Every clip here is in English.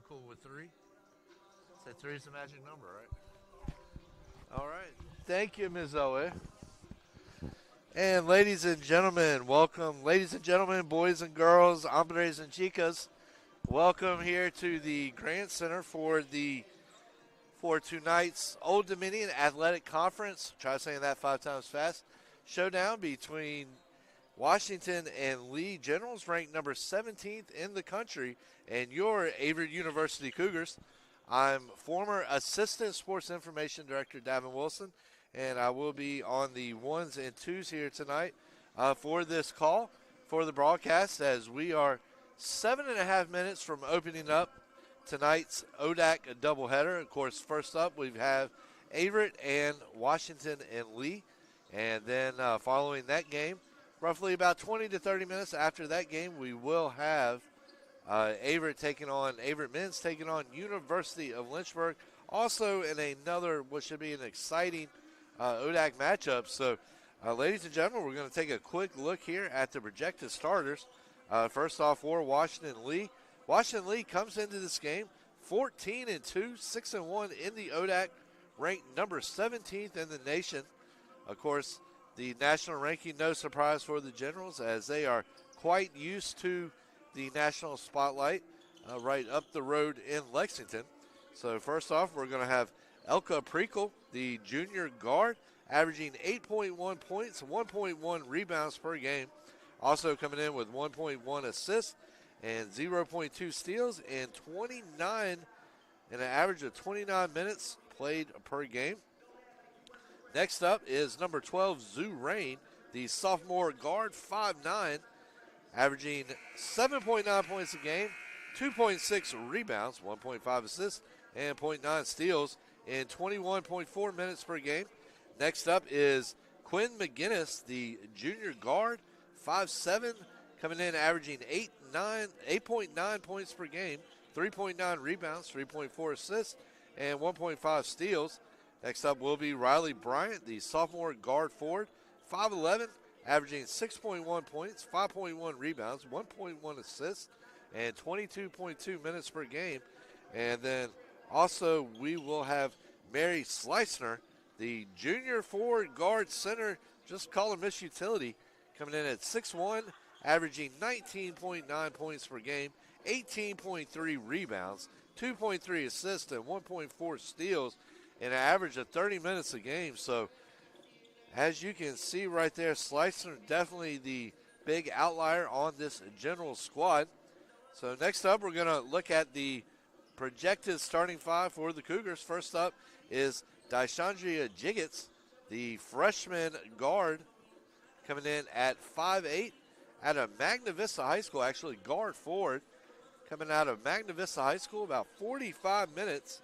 cool with 3. Say 3 is the magic number, right? All right. Thank you, Ms. Zoe. And ladies and gentlemen, welcome. Ladies and gentlemen, boys and girls, hombres and chicas, welcome here to the Grant Center for tonight's Old Dominion Athletic Conference. Try saying that 5 times fast. Showdown between Washington and Lee Generals, ranked number 17th in the country, and your Averett University Cougars. I'm former Assistant Sports Information Director Davin Wilson, and I will be on the 1s and 2s here tonight for this call, for the broadcast, as we are 7.5 minutes from opening up tonight's ODAC doubleheader. Of course, first up we have Averett and Washington and Lee, and then following that game, roughly about 20 to 30 minutes after that game, we will have Averett men's taking on University of Lynchburg, also in another what should be an exciting ODAC matchup. So, ladies and gentlemen, we're going to take a quick look here at the projected starters. First off, for Washington Lee. Washington Lee comes into this game 14-2, 6-1 in the ODAC, ranked number 17th in the nation. Of course, the national ranking, no surprise for the Generals, as they are quite used to the national spotlight right up the road in Lexington. So first off, we're going to have Elka Prekel, the junior guard, averaging 8.1 points, 1.1 rebounds per game. Also coming in with 1.1 assists and 0.2 steals and an average of 29 minutes played per game. Next up is number 12, Zoo Rain, the sophomore guard, 5'9", averaging 7.9 points a game, 2.6 rebounds, 1.5 assists, and 0.9 steals in 21.4 minutes per game. Next up is Quinn McGinnis, the junior guard, 5'7", coming in averaging 8.9 points per game, 3.9 rebounds, 3.4 assists, and 1.5 steals. Next up will be Riley Bryant, the sophomore guard forward, 5'11", averaging 6.1 points, 5.1 rebounds, 1.1 assists, and 22.2 minutes per game. And then also we will have Mary Slicener, the junior forward guard center, just call her Miss Utility, coming in at 6'1", averaging 19.9 points per game, 18.3 rebounds, 2.3 assists, and 1.4 steals, and an average of 30 minutes a game. So as you can see right there, Slicer definitely the big outlier on this general squad. So next up, we're going to look at the projected starting 5 for the Cougars. First up is Dyshandria Jiggets, the freshman guard, coming in at 5'8", out of Magna Vista High School, actually guard forward, coming out of Magna Vista High School, about 45 minutes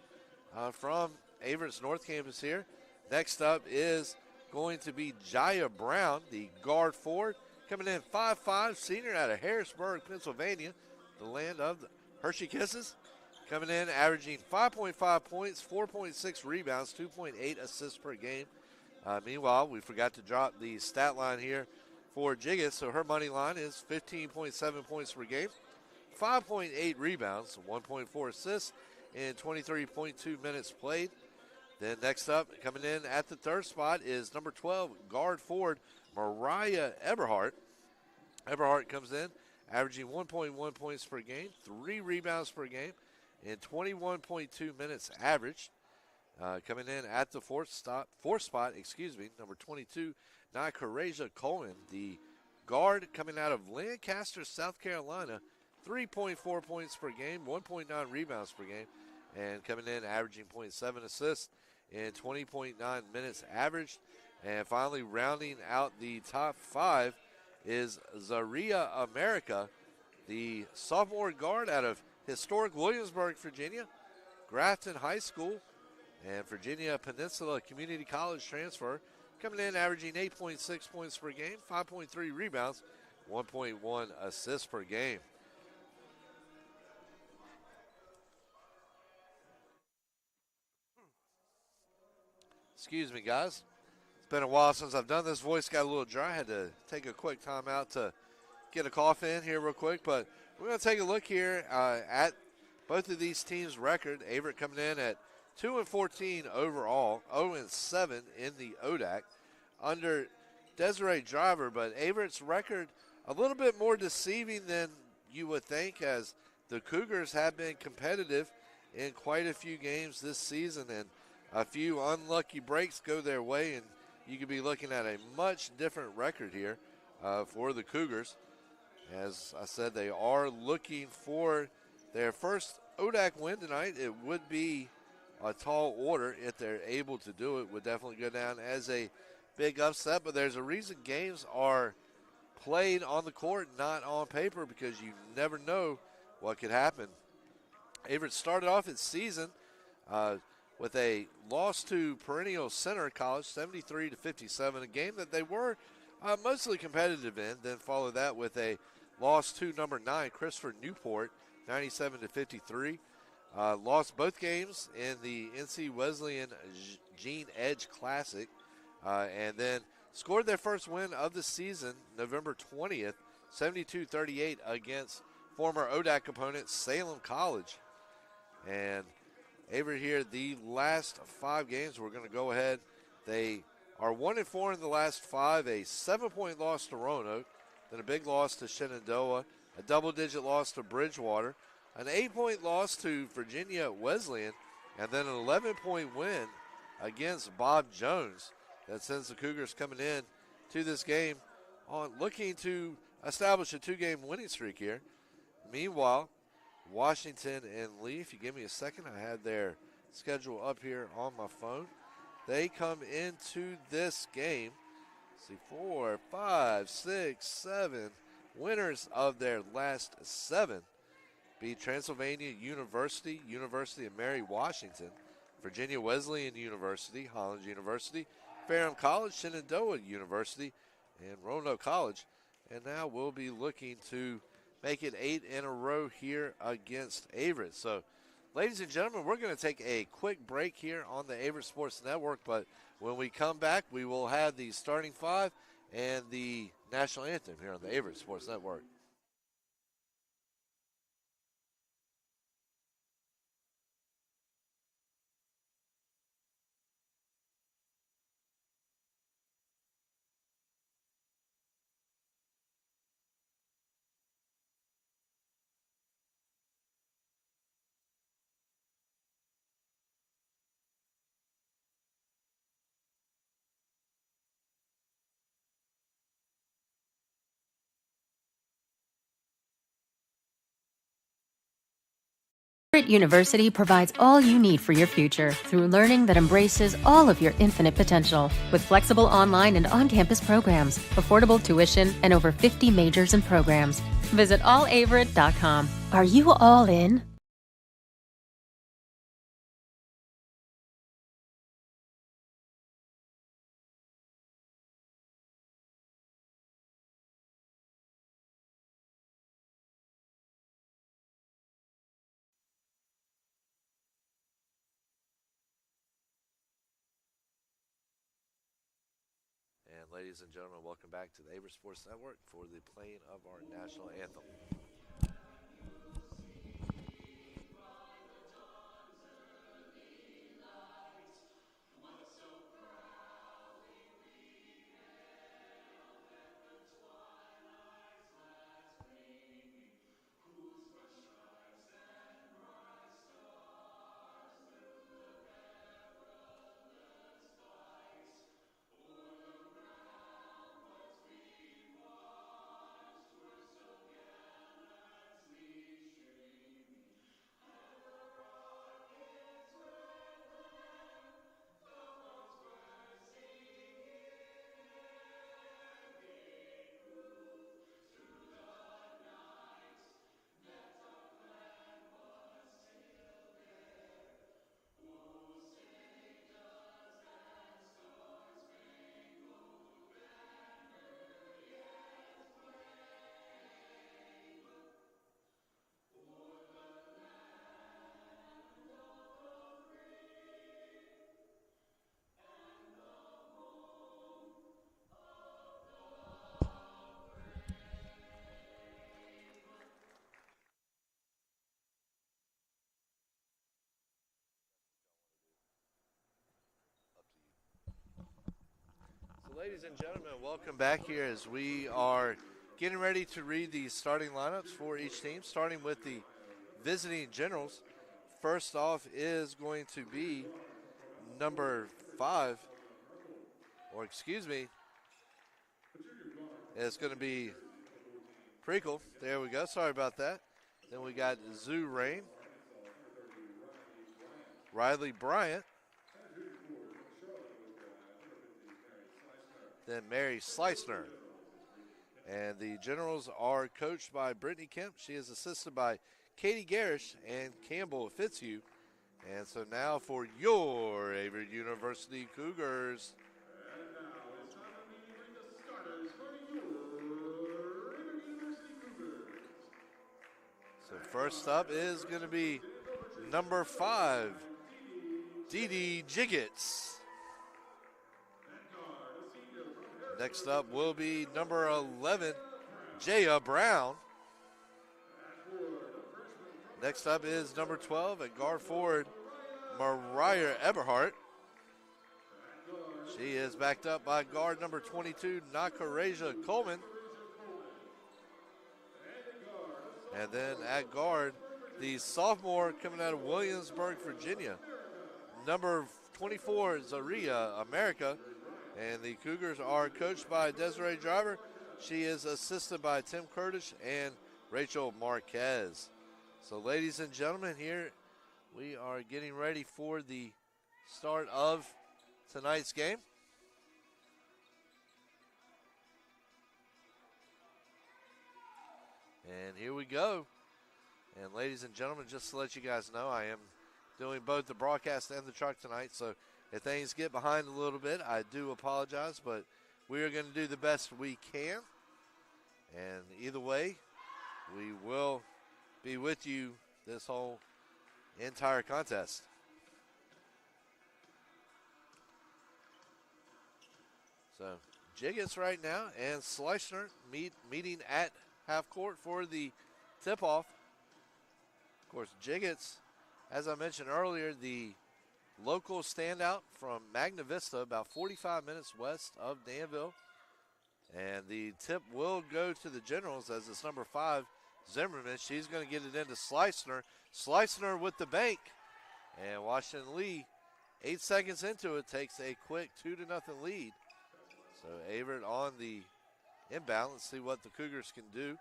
from Averett's North Campus here. Next up is going to be Jaya Brown, the guard forward, coming in 5'5", senior out of Harrisburg, Pennsylvania, the land of the Hershey Kisses. Coming in, averaging 5.5 points, 4.6 rebounds, 2.8 assists per game. Meanwhile, we forgot to drop the stat line here for Jiggets, so her money line is 15.7 points per game, 5.8 rebounds, 1.4 assists, and 23.2 minutes played. Then next up, coming in at the third spot is number 12, guard forward, Mariah Eberhardt. Eberhardt comes in, averaging 1.1 points per game, 3 rebounds per game, and 21.2 minutes averaged. Coming in at the fourth spot, number 22, Nykareja Coleman, the guard coming out of Lancaster, South Carolina, 3.4 points per game, 1.9 rebounds per game, and coming in averaging 0.7 assists and 20.9 minutes averaged. And finally, rounding out the top 5 is Zaria America, the sophomore guard out of historic Williamsburg, Virginia, Grafton High School, and Virginia Peninsula Community College transfer, coming in averaging 8.6 points per game, 5.3 rebounds, 1.1 assists per game. Excuse me, guys. It's been a while since I've done this. Voice got a little dry. I had to take a quick time out to get a cough in here real quick. But we're going to take a look here at both of these teams' record. Averett coming in at 2-14 overall, 0-7 in the ODAC under Desiree Driver, but Averett's record a little bit more deceiving than you would think, as the Cougars have been competitive in quite a few games this season, and a few unlucky breaks go their way, and you could be looking at a much different record here for the Cougars. As I said, they are looking for their first ODAC win tonight. It would be a tall order if they're able to do it. Would definitely go down as a big upset, but there's a reason games are played on the court, not on paper, because you never know what could happen. Averett started off its season with a loss to perennial Center College, 73-57, a game that they were mostly competitive in. Then followed that with a loss to number 9, Christopher Newport, 97-53. Lost both games in the NC Wesleyan Gene Edge Classic, and then scored their first win of the season November 20th, 72-38 against former ODAC opponent Salem College. And Averett here, the last 5 games, we're going to go ahead. They are 1-4 in the last 5, a 7-point loss to Roanoke, then a big loss to Shenandoah, a double-digit loss to Bridgewater, an 8-point loss to Virginia Wesleyan, and then an 11-point win against Bob Jones. That sends the Cougars coming in to this game on looking to establish a 2-game winning streak here. Meanwhile, Washington and Lee, if you give me a second, I had their schedule up here on my phone. They come into this game, see, 4, 5, 6, 7 winners of their last 7. Beat Transylvania University, University of Mary Washington, Virginia Wesleyan University, Hollins University, Ferrum College, Shenandoah University, and Roanoke College. And now we'll be looking to make it 8 in a row here against Averett. So, ladies and gentlemen, we're going to take a quick break here on the Averett Sports Network, but when we come back, we will have the starting 5 and the national anthem here on the Averett Sports Network. Averett University provides all you need for your future through learning that embraces all of your infinite potential. With flexible online and on-campus programs, affordable tuition, and over 50 majors and programs. Visit allaverett.com. Are you all in? And ladies and gentlemen, welcome back to the Averett Sports Network for the playing of our national anthem. Ladies and gentlemen, welcome back here as we are getting ready to read the starting lineups for each team, starting with the visiting Generals. First off is going to be number 5, or excuse me, it's going to be Prequel. There we go. Sorry about that. Then we got Zoo Rain, Riley Bryant, then Mary Slicener. And the Generals are coached by Brittany Kemp. She is assisted by Katie Garish and Campbell Fitzhugh. And so now for your Averett University Cougars. And now it's time to bring the starters for your Averett University Cougars. So first up is going to be number 5, Dee Dee Jiggets. Next up will be number 11, Jaya Brown. Next up is number 12 at guard forward, Mariah Eberhardt. She is backed up by guard number 22, Nakaraja Coleman. And then at guard, the sophomore coming out of Williamsburg, Virginia, number 24, Zaria America. And the Cougars are coached by Desiree Driver. She is assisted by Tim Curtis and Rachel Marquez. So, ladies and gentlemen, here we are getting ready for the start of tonight's game. And here we go. And ladies and gentlemen, just to let you guys know, I am doing both the broadcast and the truck tonight. So if things get behind a little bit, I do apologize, but we are going to do the best we can. And either way, we will be with you this whole entire contest. So Jiggets right now and Schleichner meeting at half court for the tip-off. Of course, Jiggets, as I mentioned earlier, the local standout from Magna Vista, about 45 minutes west of Danville. And the tip will go to the Generals as it's number 5, Zimmerman. She's going to get it into Schleichner. Schleichner with the bank. And Washington Lee, 8 seconds into it, takes a quick 2-0 lead. So Averett on the inbound. Let's see what the Cougars can do.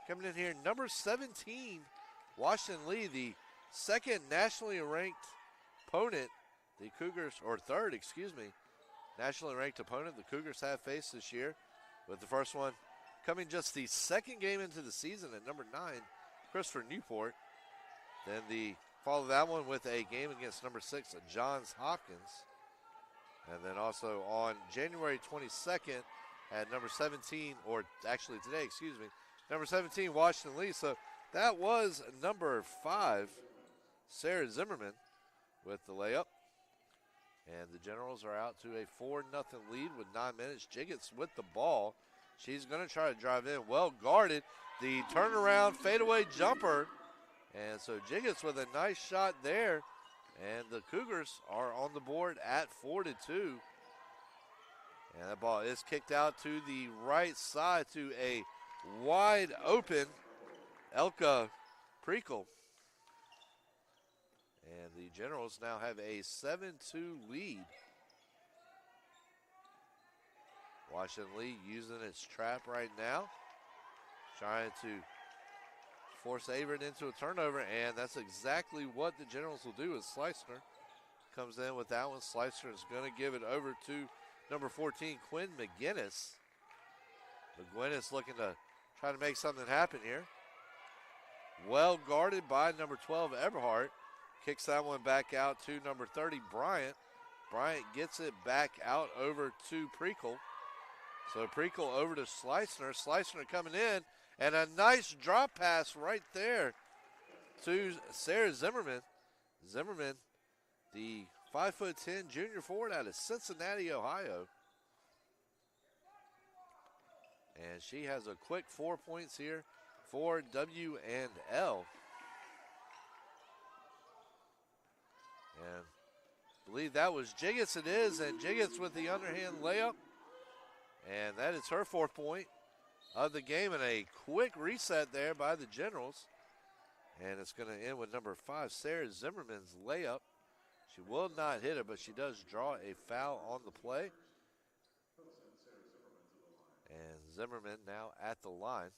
Coming in here, number 17, Washington Lee, the second nationally ranked opponent the Cougars, or third, excuse me, nationally ranked opponent the Cougars have faced this year, with the first one coming just the second game into the season at number 9, Christopher Newport. Then the follow that one with a game against number 6, Johns Hopkins. And then also on January 22nd at number 17, or actually today, excuse me, number 17, Washington Lee. So that was number 5, Sarah Zimmerman, with the layup. And the Generals are out to a 4-0 lead with 9 minutes. Jiggets with the ball. She's going to try to drive in. Well guarded. The turnaround fadeaway jumper. And so Jiggets with a nice shot there. And the Cougars are on the board at 4-2. And that ball is kicked out to the right side to a wide open Elka Prequel. And the Generals now have a 7-2 lead. Washington Lee using its trap right now, trying to force Averett into a turnover, and that's exactly what the Generals will do. As Schleichner comes in with that one. Schleichner is going to give it over to number 14, Quinn McGinnis. McGinnis looking to try to make something happen here. Well guarded by number 12, Eberhardt. Kicks that one back out to number 30, Bryant. Bryant gets it back out over to Prequel. So Prequel over to Schleichner. Schleichner coming in, and a nice drop pass right there to Sarah Zimmerman. Zimmerman, the 5'10" junior forward out of Cincinnati, Ohio. And she has a quick 4 points here for W&L. And I believe that was Jiggets. It is, and Jiggets with the underhand layup. And that is her 4th point of the game, and a quick reset there by the Generals. And it's going to end with number 5, Sarah Zimmerman's layup. She will not hit it, but she does draw a foul on the play. And Zimmerman now at the line.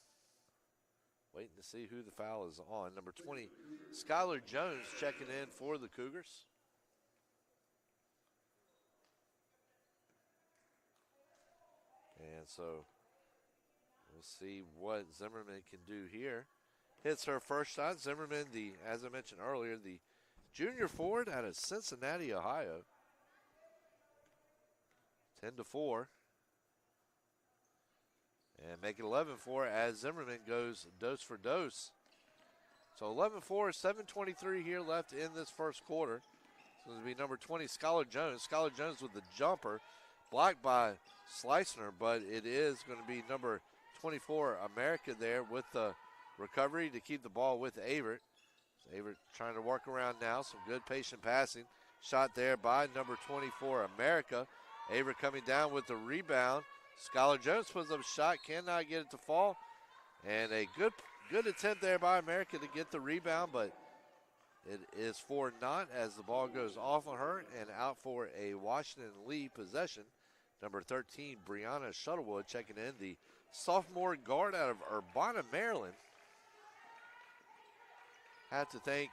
Waiting to see who the foul is on. Number 20, Skylar Jones checking in for the Cougars. And so we'll see what Zimmerman can do here. Hits her first shot. Zimmerman, as I mentioned earlier, the junior forward out of Cincinnati, Ohio. 10-4. And make it 11-4 as Zimmerman goes dose for dose. So 11-4, 7:23 here left in this first quarter. So it'll be number 20, Skylar Jones. Skylar Jones with the jumper, blocked by Slicener, but it is going to be number 24, America, there with the recovery to keep the ball with Averett. So Averett trying to work around now. Some good patient passing. Shot there by number 24, America. Averett coming down with the rebound. Skylar Jones puts up a shot, cannot get it to fall. And a good attempt there by America to get the rebound, but it is for naught as the ball goes off on her and out for a Washington Lee possession. Number 13, Brianna Shuttlewood checking in, the sophomore guard out of Urbana, Maryland. Have to thank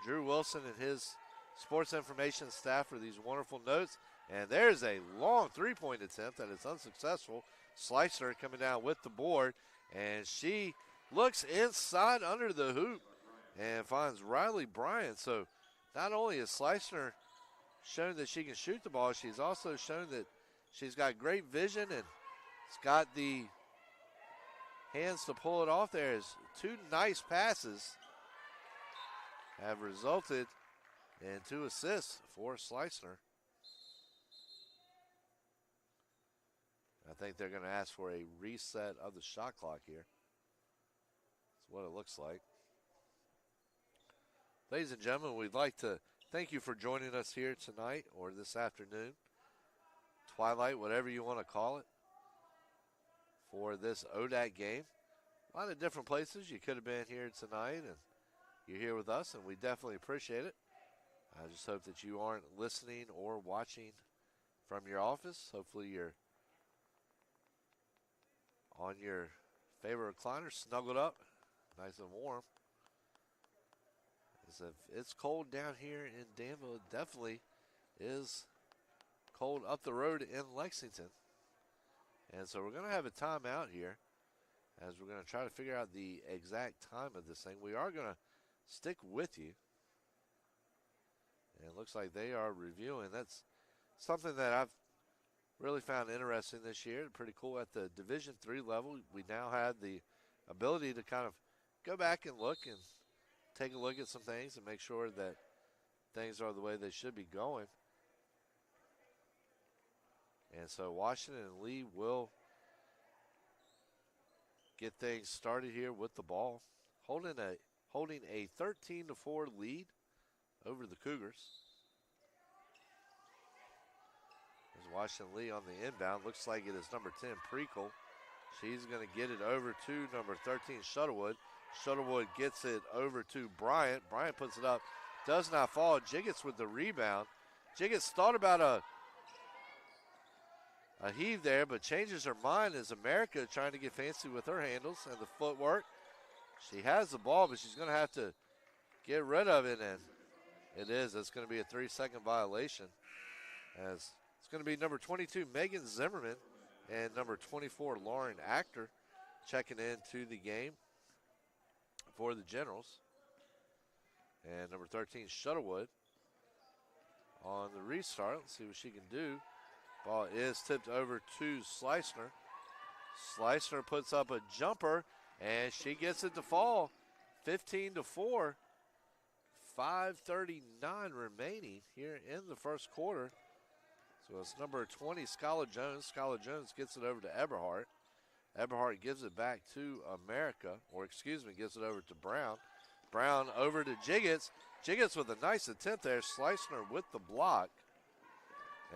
Drew Wilson and his sports information staff for these wonderful notes. And there's a long three-point attempt that is unsuccessful. Slicer coming down with the board, and she looks inside under the hoop and finds Riley Bryant. So not only has Slicer shown that she can shoot the ball, she's also shown that she's got great vision and it's got the hands to pull it off there. As 2 nice passes have resulted in 2 assists for Slicer. I think they're going to ask for a reset of the shot clock here. That's what it looks like. Ladies and gentlemen, we'd like to thank you for joining us here tonight or this afternoon. Twilight, whatever you want to call it, for this ODAC game. A lot of different places. You could have been here tonight, and you're here with us, and we definitely appreciate it. I just hope that you aren't listening or watching from your office. Hopefully you're on your favorite recliner, snuggled up, nice and warm. As if it's cold down here in Danville, it definitely is cold up the road in Lexington. And so we're going to have a timeout here as we're going to try to figure out the exact time of this thing. We are going to stick with you. And it looks like they are reviewing. That's something that I've really found interesting this year. Pretty cool at the Division III level. We now have the ability to kind of go back and look and take a look at some things and make sure that things are the way they should be going. And so Washington and Lee will get things started here with the ball, holding a 13-4 lead over the Cougars. There's Washington Lee on the inbound. Looks like it is number 10, Prekel. She's going to get it over to number 13, Shuttlewood. Shuttlewood gets it over to Bryant. Bryant puts it up. Does not fall. Jiggets with the rebound. Jiggets thought about a heave there, but changes her mind as America trying to get fancy with her handles and the footwork. She has the ball, but she's going to have to get rid of it, and it is. It's going to be a 3-second violation. As it's going to be number 22, Megan Zimmerman, and number 24, Lauren Actor, checking into the game for the Generals. And number 13, Shuttlewood on the restart. Let's see what she can do. Ball is tipped over to Slicener. Slicener puts up a jumper, and she gets it to fall. 15-4. 5:39 remaining here in the first quarter. So it's number 20, Skylar Jones. Skylar Jones gets it over to Eberhardt. Eberhardt gives it back to America, gives it over to Brown. Brown over to Jiggets. Jiggets with a nice attempt there. Slicener with the block.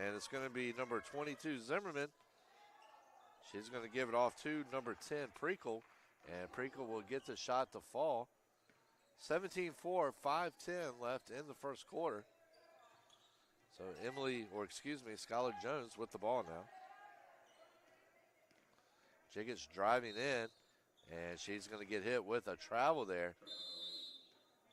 And it's going to be number 22, Zimmerman, She's going to give it off to number 10, Prekel, and Prekel will get the shot to fall. 17-4, 5:10 left in the first quarter. So Skylar Jones with the ball now. Jiggett's driving in, and she's going to get hit with a travel there.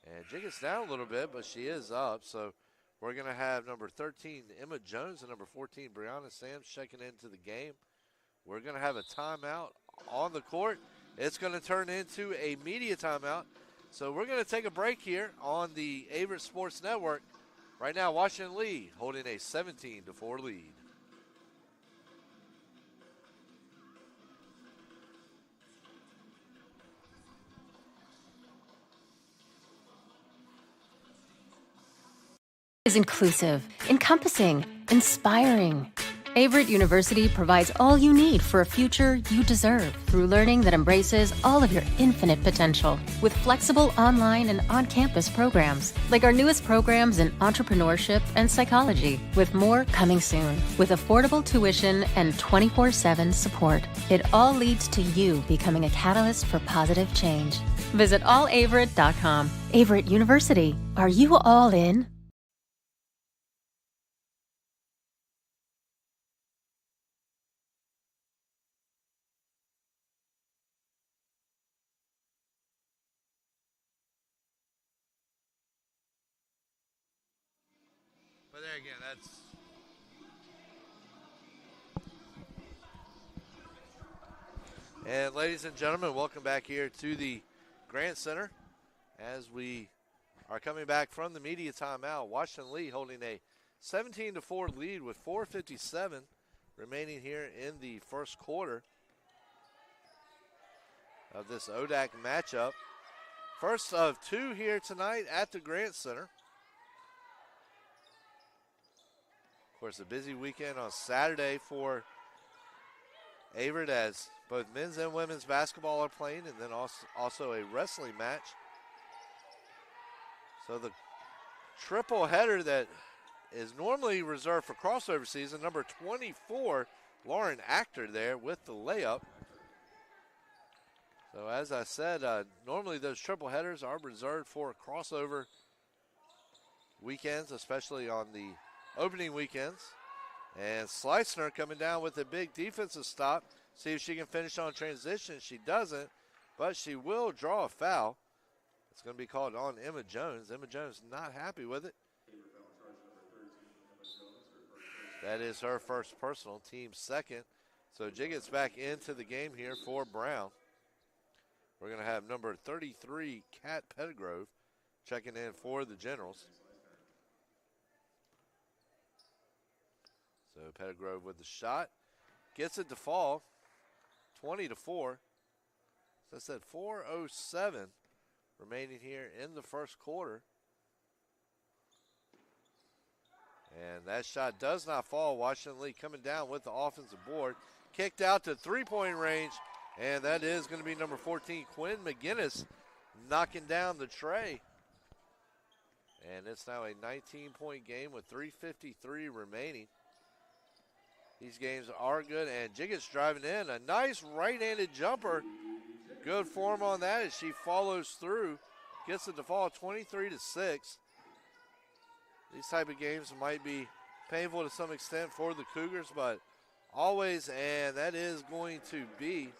And Jiggett's down a little bit, but she is up. So we're going to have number 13, Emma Jones, and number 14, Brianna Sams checking into the game. We're going to have a timeout on the court. It's going to turn into a media timeout. So we're going to take a break here on the Averett Sports Network. Right now, Washington Lee holding a 17-4 lead. Is inclusive, encompassing, inspiring. Averett University provides all you need for a future you deserve through learning that embraces all of your infinite potential with flexible online and on-campus programs like our newest programs in entrepreneurship and psychology, with more coming soon, with affordable tuition and 24/7 support. It all leads to you becoming a catalyst for positive change. Visit allaverett.com. Averett University. Are you all in? But there again, that's and ladies and gentlemen, welcome back here to the Grant Center as we are coming back from the media timeout. Washington Lee holding a 17-4 lead with 4:57 remaining here in the first quarter of this ODAC matchup. First of two here tonight at the Grant Center. Of course, a busy weekend on Saturday for Averett as both men's and women's basketball are playing, and then also a wrestling match. So the triple header that is normally reserved for crossover season, number 24, Lauren Actor there with the layup. So as I said, normally those triple headers are reserved for crossover weekends, especially on the opening weekends. And Slicner coming down with a big defensive stop. See if she can finish on transition. She doesn't, but she will draw a foul. It's going to be called on Emma Jones. Emma Jones not happy with it. That is her first personal, team second. So Jiggett's back into the game here for Brown. We're going to have number 33, Kat Pettigrove, checking in for the Generals. So Pettigrove with the shot. Gets it to fall. 20-4. As I said, 4:07 remaining here in the first quarter. And that shot does not fall. Washington Lee coming down with the offensive board. Kicked out to three-point range. And that is going to be number 14, Quinn McGinnis, knocking down the tray. And it's now a 19-point game with 3:53 remaining. These games are good, and Jiggett's driving in. A nice right-handed jumper. Good form on that as she follows through. Gets it to fall 23-6. These type of games might be painful to some extent for the Cougars, but always, and that is going to be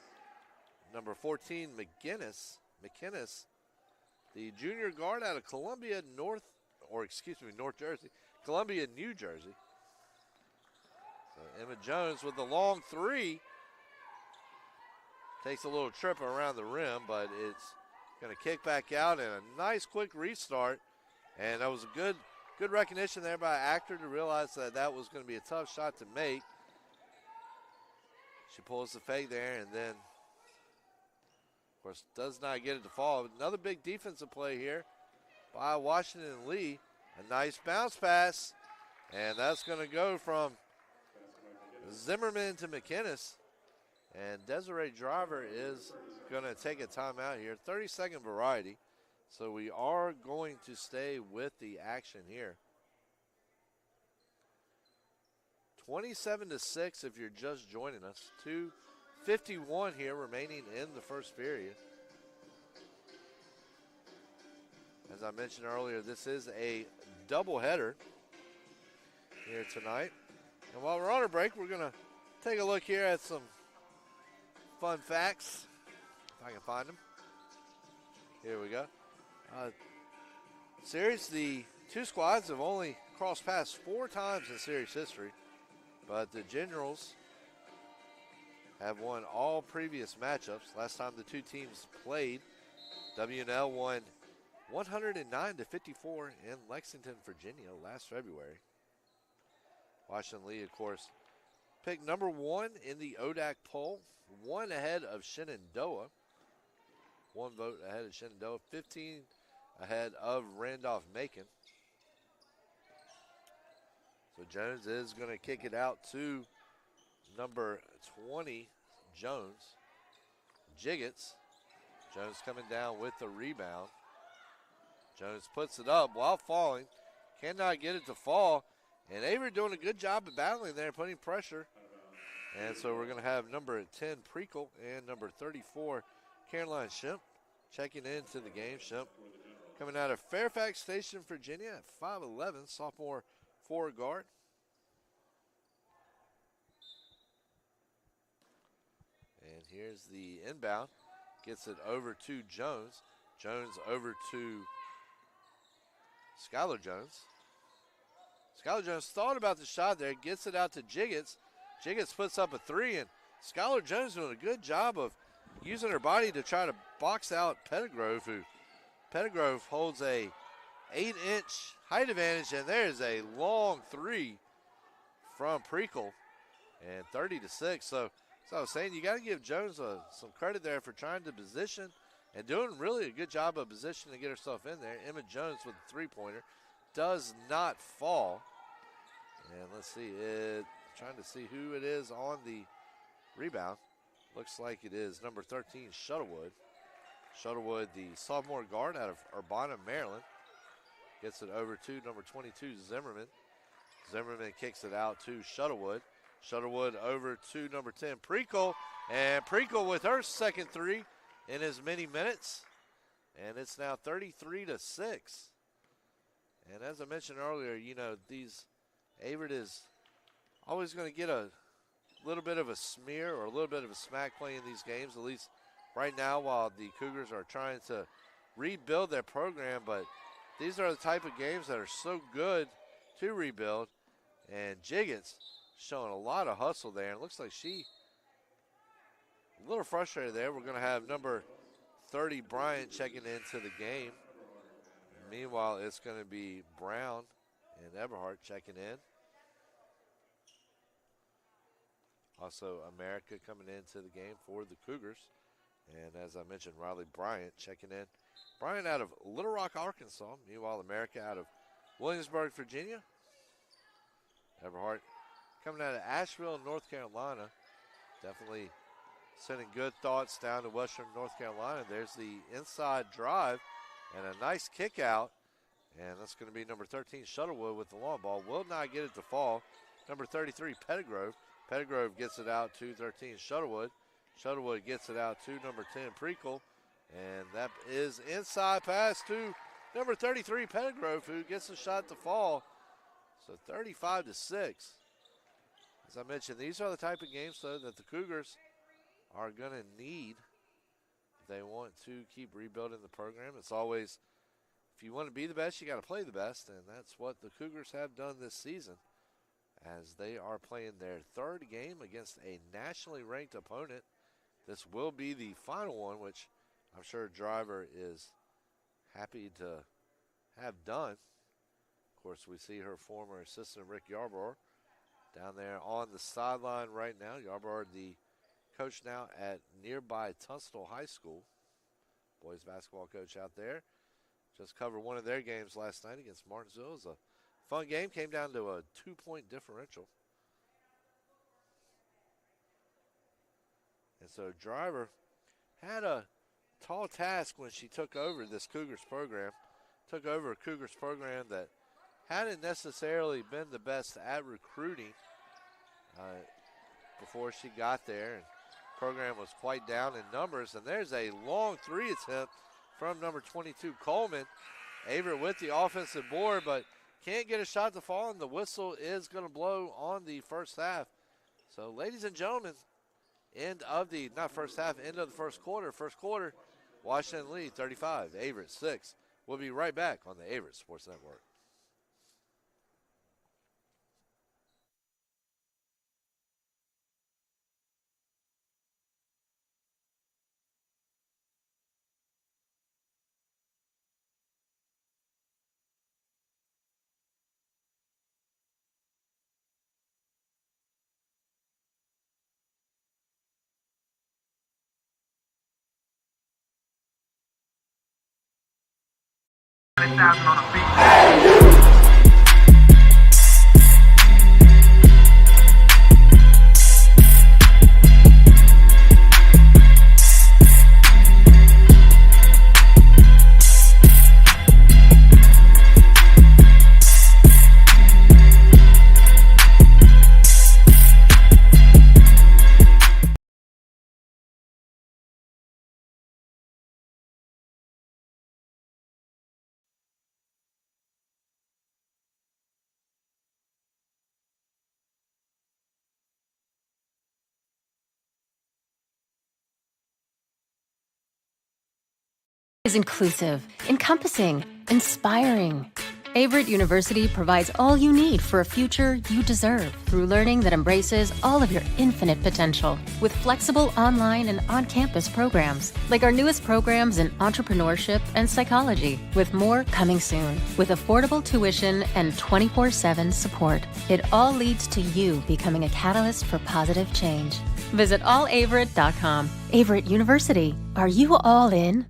number 14, McKinnis, the junior guard out of Columbia, North Jersey, Columbia, New Jersey. So Emma Jones with the long three. Takes a little trip around the rim, but it's going to kick back out and a nice quick restart. And that was a good recognition there by Actor to realize that that was going to be a tough shot to make. She pulls the fake there and then, of course, does not get it to fall. Another big defensive play here by Washington Lee. A nice bounce pass, and that's going to go from Zimmerman to McInnes. And Desiree Driver is going to take a timeout here. 30-second variety. So we are going to stay with the action here. 27-6 if you're just joining us. Two 2:51 here remaining in the first period. As I mentioned earlier, this is a doubleheader here tonight. And while we're on a break, we're going to take a look here at some fun facts, if I can find them. Here we go. Series, the two squads have only crossed paths 4 times in series history, but the Generals have won all previous matchups. Last time the two teams played, W&L won 109-54 in Lexington, Virginia last February. Washington Lee, of course, picked number 1 in the ODAC poll, 1 ahead of Shenandoah. 1 vote ahead of Shenandoah, 15 ahead of Randolph-Macon. So Jones is going to kick it out to number 20, Jones. Jiggets. Jones coming down with the rebound. Jones puts it up while falling. Cannot get it to fall. And Averett doing a good job of battling there, putting pressure. And so we're going to have number 10, Preakle, and number 34, Caroline Shemp, checking into the game. Shemp coming out of Fairfax Station, Virginia at 5'11", sophomore forward guard. And here's the inbound. Gets it over to Jones. Jones over to Skylar Jones. Skylar Jones thought about the shot there, gets it out to Jiggets. Jiggets puts up a 3, and Skylar Jones doing a good job of using her body to try to box out Pettigrove, who Pettigrove holds a 8-inch height advantage, and there's a long 3 from Preakle, and 30-6. So I was saying, you got to give Jones some credit there for trying to position and doing really a good job of positioning to get herself in there. Emma Jones with a 3-pointer does not fall. And let's see, trying to see who it is on the rebound. Looks like it is number 13, Shuttlewood. Shuttlewood, the sophomore guard out of Urbana, Maryland. Gets it over to number 22, Zimmerman. Zimmerman kicks it out to Shuttlewood. Shuttlewood over to number 10, Preakle. And Preakle with her second 3 in as many minutes. And it's now 33-6. And as I mentioned earlier, you know, Averett is always going to get a little bit of a smear or a little bit of a smack play in these games, at least right now while the Cougars are trying to rebuild their program. But these are the type of games that are so good to rebuild. And Jiggets showing a lot of hustle there. It looks like she a little frustrated there. We're going to have number 30, Bryant, checking into the game. Meanwhile, it's going to be Brown and Eberhardt checking in. Also, America coming into the game for the Cougars. And as I mentioned, Riley Bryant checking in. Bryant out of Little Rock, Arkansas. Meanwhile, America out of Williamsburg, Virginia. Eberhardt coming out of Asheville, North Carolina. Definitely sending good thoughts down to Western North Carolina. There's the inside drive and a nice kick out. And that's going to be number 13, Shuttlewood with the long ball. Will not get it to fall. Number 33, Pettigrove. Pettigrove gets it out to 13, Shuttlewood. Shuttlewood gets it out to number 10, Preakle. And that is inside pass to number 33, Pettigrove, who gets the shot to fall. So 35-6. As I mentioned, these are the type of games, though, that the Cougars are going to need if they want to keep rebuilding the program. It's always, if you want to be the best, you got to play the best, and that's what the Cougars have done this season as they are playing their third game against a nationally ranked opponent. This will be the final one, which I'm sure Driver is happy to have done. Of course, we see her former assistant, Rick Yarbrough, down there on the sideline right now. Yarbrough, the coach now at nearby Tunstall High School. Boys basketball coach out there. Just covered one of their games last night against Martinsville. It was a fun game. Came down to a 2-point differential. And so Driver had a tall task when she took over this Cougars program. Took over a Cougars program that hadn't necessarily been the best at recruiting before she got there. And program was quite down in numbers. And there's a long three attempt from number 22, Coleman. Averett with the offensive board, but can't get a shot to fall, and the whistle is going to blow on the first half. So, ladies and gentlemen, end of the first quarter. First quarter, Washington lead 35, Averett 6. We'll be right back on the Averett Sports Network. On the feet. Is inclusive, encompassing, inspiring. Averett University provides all you need for a future you deserve through learning that embraces all of your infinite potential with flexible online and on-campus programs like our newest programs in entrepreneurship and psychology, with more coming soon, with affordable tuition and 24/7 support. It all leads to you becoming a catalyst for positive change. Visit allaverett.com. Averett University. Are you all in?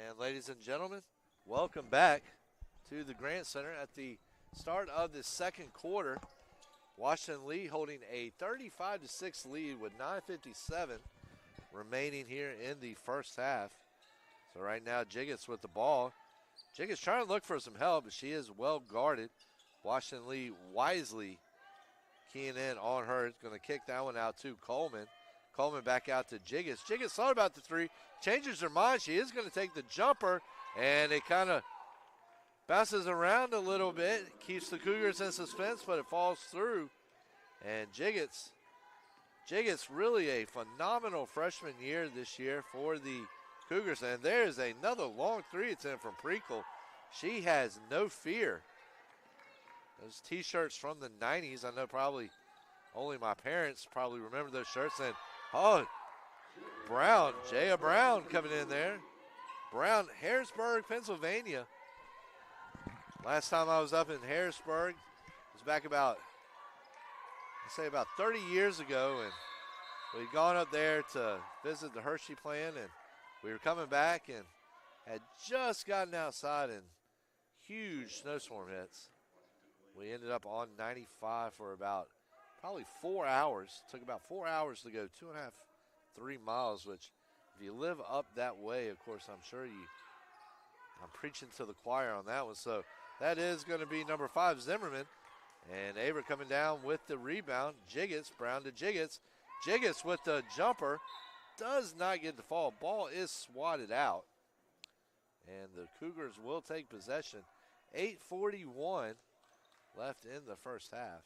And ladies and gentlemen, welcome back to the Grant Center at the start of the second quarter. Washington Lee holding a 35-6 lead with 9:57 remaining here in the first half. So right now, Jiggets with the ball. Jiggets trying to look for some help, but she is well guarded. Washington Lee wisely keying in on her. Going to kick that one out to Coleman. Coleman back out to Jiggets. Jiggets thought about the three, changes her mind. She is going to take the jumper, and it kind of bounces around a little bit, keeps the Cougars in suspense, but it falls through. And Jiggets really a phenomenal freshman year this year for the Cougars. And there's another long three attempt from Prekel. She has no fear. Those T-shirts from the 90s, I know probably only my parents probably remember those shirts. And Brown, Jaya Brown coming in there. Brown, Harrisburg, Pennsylvania. Last time I was up in Harrisburg was back about 30 years ago, and we'd gone up there to visit the Hershey plant, and we were coming back and had just gotten outside and huge snowstorm hits. We ended up on 95 for about probably 4 hours. Took about 4 hours to go 2.5, 3 miles, which if you live up that way, of course, I'm preaching to the choir on that one. So that is going to be number 5, Zimmerman. And Averett coming down with the rebound. Jiggets, Brown to Jiggets. Jiggets with the jumper. Does not get the fall. Ball is swatted out. And the Cougars will take possession. 8:41 left in the first half.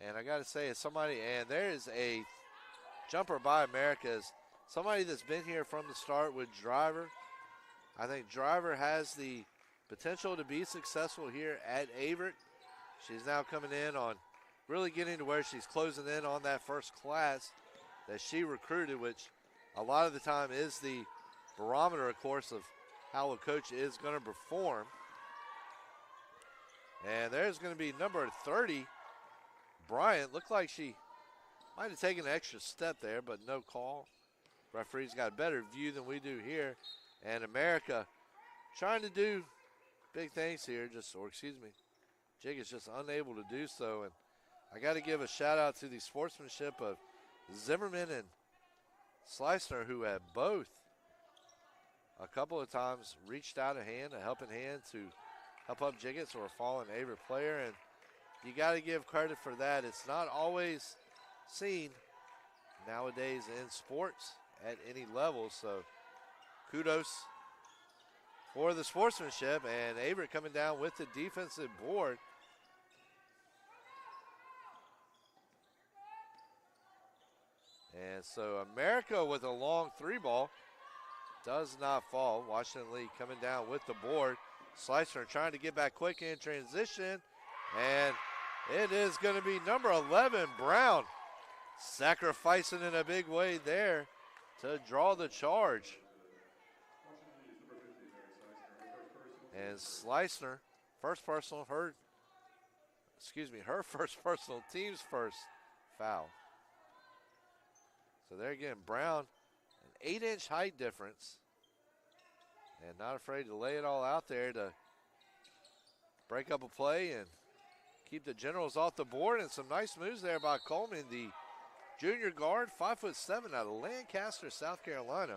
And I got to say, and there is a jumper by Americas. Somebody that's been here from the start with Driver. I think Driver has the potential to be successful here at Averett. She's now coming in on really getting to where she's closing in on that first class. that she recruited, which a lot of the time is the barometer, of course, of how a coach is going to perform. And there's going to be number 30, Bryant. Looked like she might have taken an extra step there, but no call. Referee's got a better view than we do here. And America trying to do big things here, Jig is just unable to do so. And I got to give a shout out to the sportsmanship of Zimmerman and Slicer, who have both a couple of times reached out a helping hand to help up Jiggets or a fallen Averett player. And you got to give credit for that. It's not always seen nowadays in sports at any level. So kudos for the sportsmanship, and Averett coming down with the defensive board. And so America with a long 3-ball does not fall. Washington Lee coming down with the board. Slicer trying to get back quick in transition, and it is going to be number 11, Brown, sacrificing in a big way there to draw the charge. And Slicer, her first personal, team's first foul. So there again, Brown, an 8-inch height difference, and not afraid to lay it all out there to break up a play and keep the Generals off the board. And some nice moves there by Coleman, the junior guard, 5'7" out of Lancaster, South Carolina.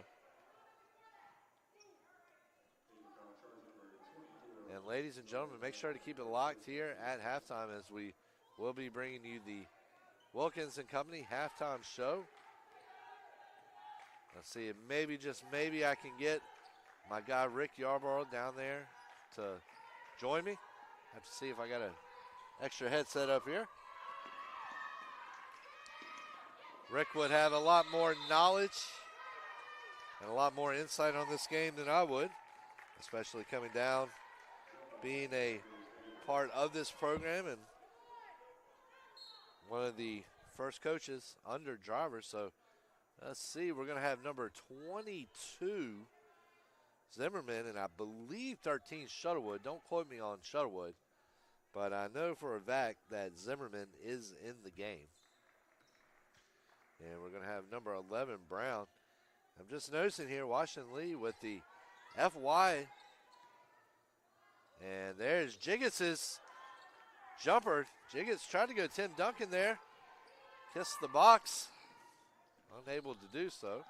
And ladies and gentlemen, make sure to keep it locked here at halftime, as we will be bringing you the Wilkins & Company halftime show. Let's see, just maybe I can get my guy Rick Yarborough down there to join me. Have to see if I got an extra headset up here. Rick would have a lot more knowledge and a lot more insight on this game than I would, especially coming down, being a part of this program and one of the first coaches under Driver. So let's see, we're going to have number 22, Zimmerman, and I believe 13, Shuttlewood. Don't quote me on Shuttlewood, but I know for a fact that Zimmerman is in the game. And we're going to have number 11, Brown. I'm just noticing here, Washington Lee with the FY. And there's Jiggets' jumper. Jiggets tried to go Tim Duncan there. Kissed the box. Unable to do so.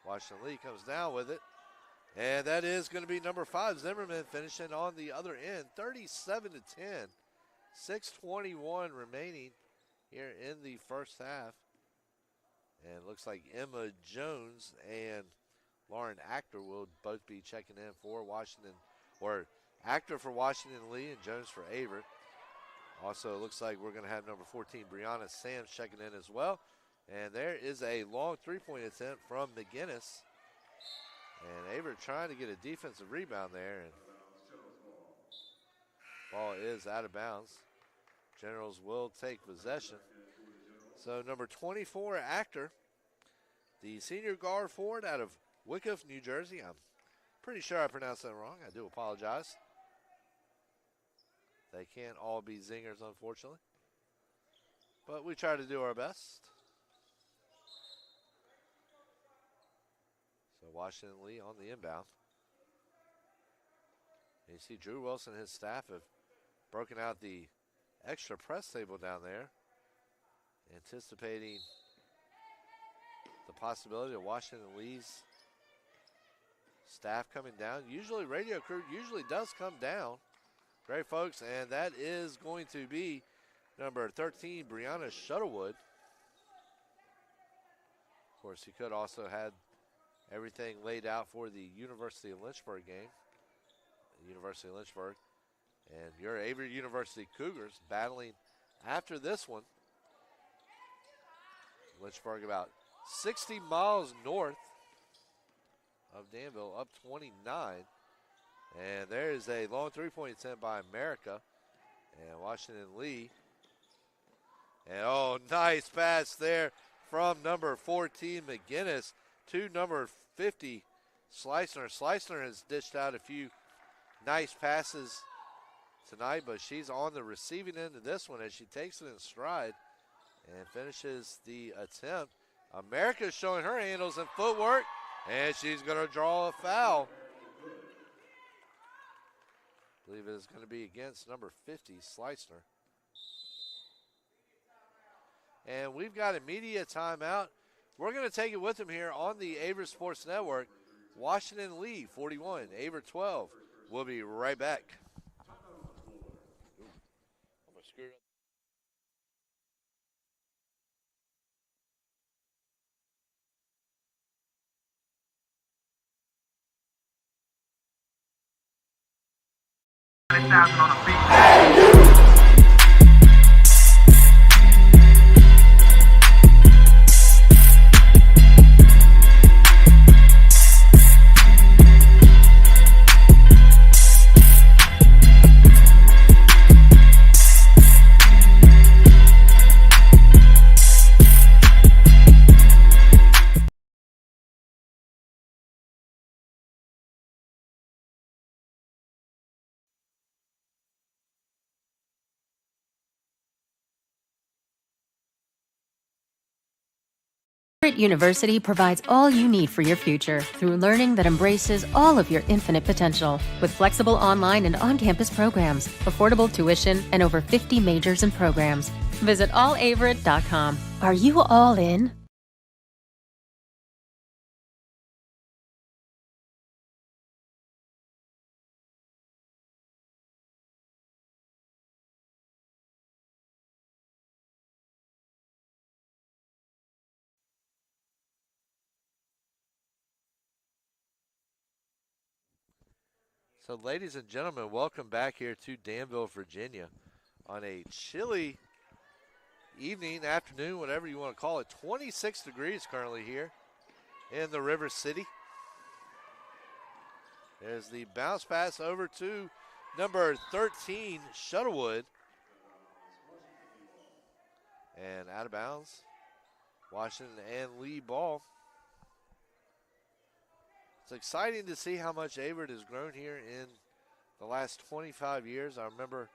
Washington Lee comes down with it. And that is going to be number 5, Zimmerman, finishing on the other end, 37-10. 6:21 remaining here in the first half. And it looks like Emma Jones and Lauren Actor will both be checking in for Washington, or Actor for Washington Lee and Jones for Averett. Also, it looks like we're going to have number 14, Brianna Sams, checking in as well. And there is a long three-point attempt from McGinnis. And Averett trying to get a defensive rebound there. And ball is out of bounds. Generals will take possession. So number 24, Actor, the senior guard forward out of Wyckoff, New Jersey. I'm pretty sure I pronounced that wrong. I do apologize. They can't all be zingers, unfortunately. But we try to do our best. So Washington Lee on the inbound. And you see Drew Wilson and his staff have broken out the extra press table down there, anticipating the possibility of Washington Lee's staff coming down. Usually radio crew does come down. Great, folks, and that is going to be number 13, Brianna Shuttlewood. Of course, you could also have everything laid out for the University of Lynchburg game. University of Lynchburg and your Averett University Cougars battling after this one. Lynchburg about 60 miles north of Danville, up 29. And there is a long three-point attempt by America. And Washington Lee. And oh, nice pass there from number 14, McGinnis, to number 50, Slicer. Slicer has dished out a few nice passes tonight, but she's on the receiving end of this one as she takes it in stride and finishes the attempt. America's showing her handles and footwork, and she's going to draw a foul. I believe it is going to be against number 50, Slicer. And we've got a media timeout. We're going to take it with them here on the Averett Sports Network. Washington lead 41, Averett 12. We'll be right back. On the feet. Averett University provides all you need for your future through learning that embraces all of your infinite potential. With flexible online and on-campus programs, affordable tuition, and over 50 majors and programs. Visit allaverett.com. Are you all in? So, ladies and gentlemen, welcome back here to Danville, Virginia on a chilly evening, afternoon, whatever you want to call it. 26 degrees currently here in the River City. There's the bounce pass over to number 13, Shuttlewood. And out of bounds, Washington and Lee ball. It's exciting to see how much Averett has grown here in the last 25 years. I remember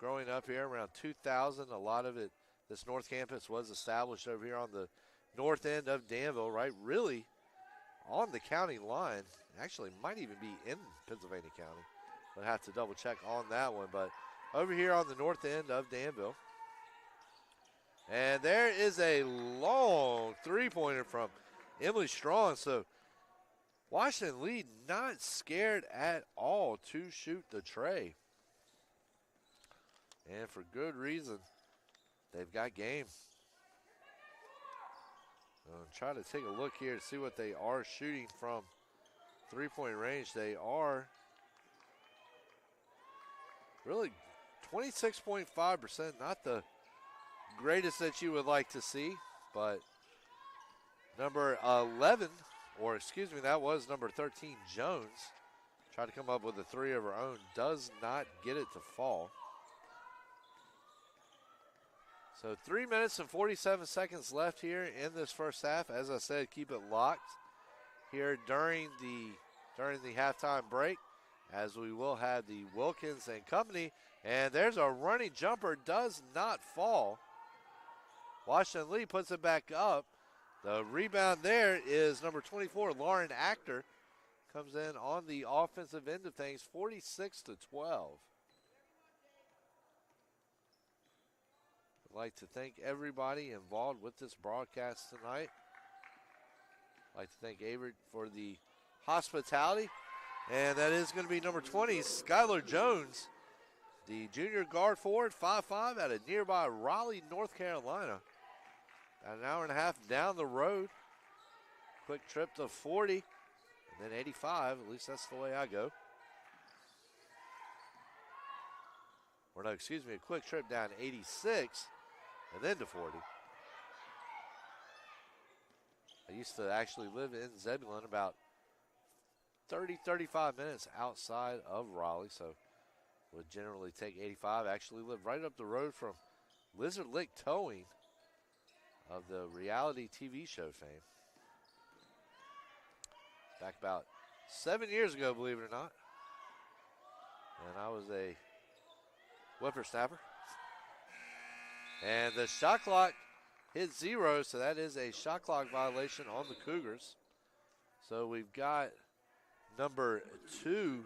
growing up here around 2000. A lot of it, this North Campus was established over here on the north end of Danville, right? Really on the county line. Actually, might even be in Pennsylvania County. I'll have to double check on that one. But over here on the north end of Danville. And there is a long three-pointer from Emily Strong. So Washington lead not scared at all to shoot the tray. And for good reason. They've got game. I'll try to take a look here to see what they are shooting from three-point range. They are really 26.5%. Not the greatest that you would like to see, but number 11, or excuse me, that was number 13, Jones. Tried to come up with a three of her own. Does not get it to fall. So 3 minutes and 47 seconds left here in this first half. As I said, keep it locked here during the halftime break, as we will have the Wilkins and company. And there's a running jumper, does not fall. Washington Lee puts it back up. The rebound there is number 24, Lauren Actor. Comes in on the offensive end of things, 46-12. I'd like to thank everybody involved with this broadcast tonight. I'd like to thank Averett for the hospitality. And that is going to be number 20, Skylar Jones, the junior guard forward, 5'5", out of nearby Raleigh, North Carolina. About an hour and a half down the road. Quick trip to 40, and then 85. At least that's the way I go. Or no, excuse me, a quick trip down 86, and then to 40. I used to actually live in Zebulon, about 35 minutes outside of Raleigh, so would generally take 85. Actually live right up the road from Lizard Lick Towing. of the reality TV show fame. Back about 7 years ago, believe it or not. And I was a whippersnapper. And the shot clock hit 0, so that is a shot clock violation on the Cougars. So we've got number 2,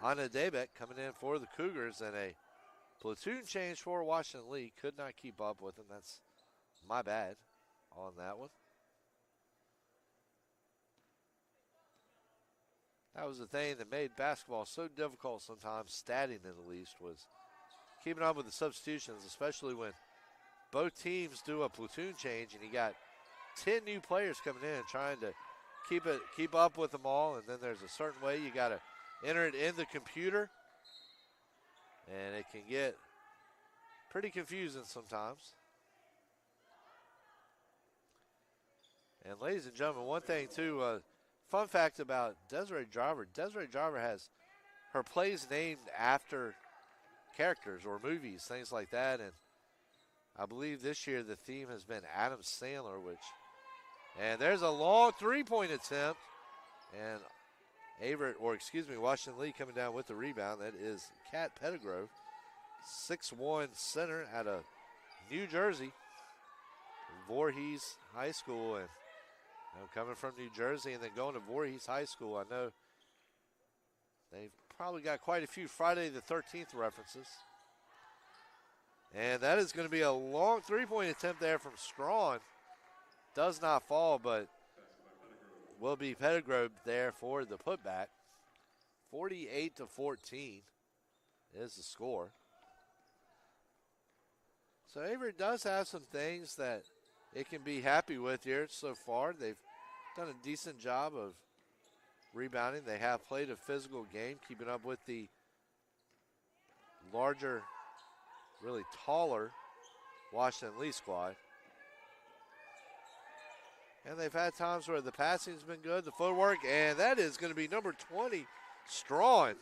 Anna Debek, coming in for the Cougars, and a platoon change for Washington Lee. Could not keep up with him. That's my bad on that one. That was the thing that made basketball so difficult sometimes, statting at least, was keeping up with the substitutions, especially when both teams do a platoon change and you got 10 new players coming in trying to keep up with them all, and then there's a certain way you got to enter it in the computer, and it can get pretty confusing sometimes. And ladies and gentlemen, one thing too, fun fact about Desiree Driver. Desiree Driver has her plays named after characters or movies, things like that. And I believe this year the theme has been Adam Sandler, and there's a long three-point attempt. And Washington Lee coming down with the rebound. That is Kat Pettigrove, 6'1" center out of New Jersey, Voorhees High School. And coming from New Jersey and then going to Voorhees High School, I know they've probably got quite a few Friday the 13th references. And that is going to be a long three-point attempt there from Strawn. Does not fall, but will be Pettigrove there for the putback. 48-14 is the score. So Averett does have some things that it can be happy with here so far. They've done a decent job of rebounding. They have played a physical game, keeping up with the larger, really taller Washington Lee squad. And they've had times where the passing's been good, the footwork, and that is going to be number 20, Strawn,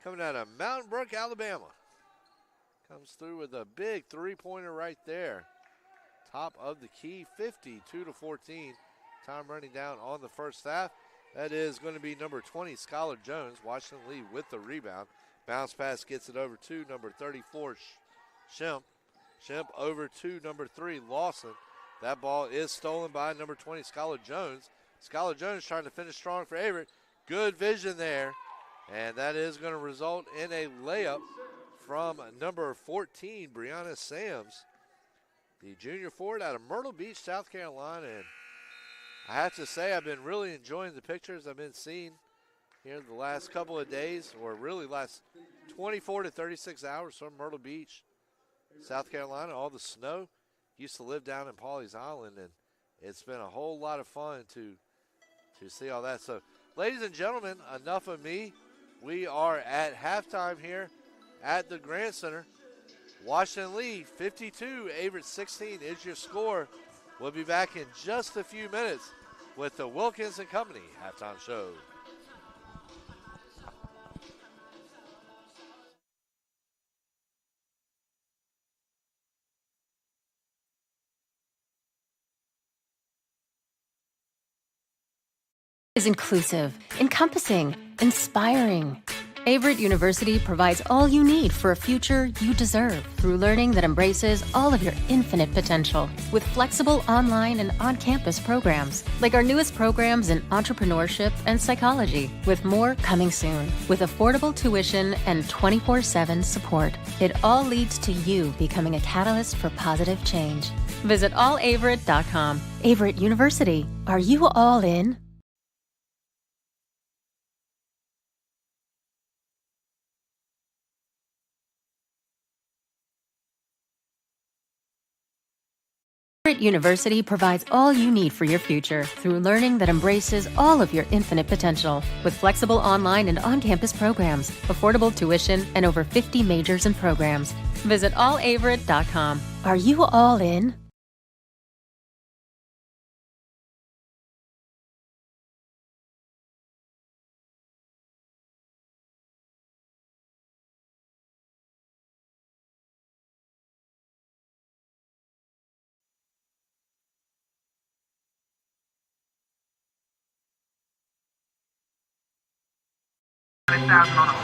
coming out of Mountain Brook, Alabama. Comes through with a big three-pointer right there. Top of the key, 52-14. Time running down on the first half. That is going to be number 20, Skylar Jones. Washington Lee with the rebound. Bounce pass gets it over to number 34, Shemp. Shemp over to number 3, Lawson. That ball is stolen by number 20, Skylar Jones. Skylar Jones trying to finish strong for Averett. Good vision there. And that is going to result in a layup from number 14, Brianna Sams, the junior forward out of Myrtle Beach, South Carolina. And I have to say, I've been really enjoying the pictures I've been seeing here the last couple of days, or really last 24 to 36 hours from Myrtle Beach, South Carolina. All the snow. Used to live down in Pawleys Island, and it's been a whole lot of fun to see all that. So, ladies and gentlemen, enough of me. We are at halftime here at the Grant Center. Washington Lee 52, Averett 16 is your score. We'll be back in just a few minutes with the Wilkins & Company halftime show. Is inclusive, encompassing, inspiring. Averett University provides all you need for a future you deserve through learning that embraces all of your infinite potential with flexible online and on-campus programs like our newest programs in entrepreneurship and psychology, with more coming soon. With affordable tuition and 24/7 support, it all leads to you becoming a catalyst for positive change. Visit allaverett.com. Averett University. Are you all in? Averett University provides all you need for your future through learning that embraces all of your infinite potential with flexible online and on-campus programs, affordable tuition, and over 50 majors and programs. Visit allaverett.com. Are you all in? 20,000 on the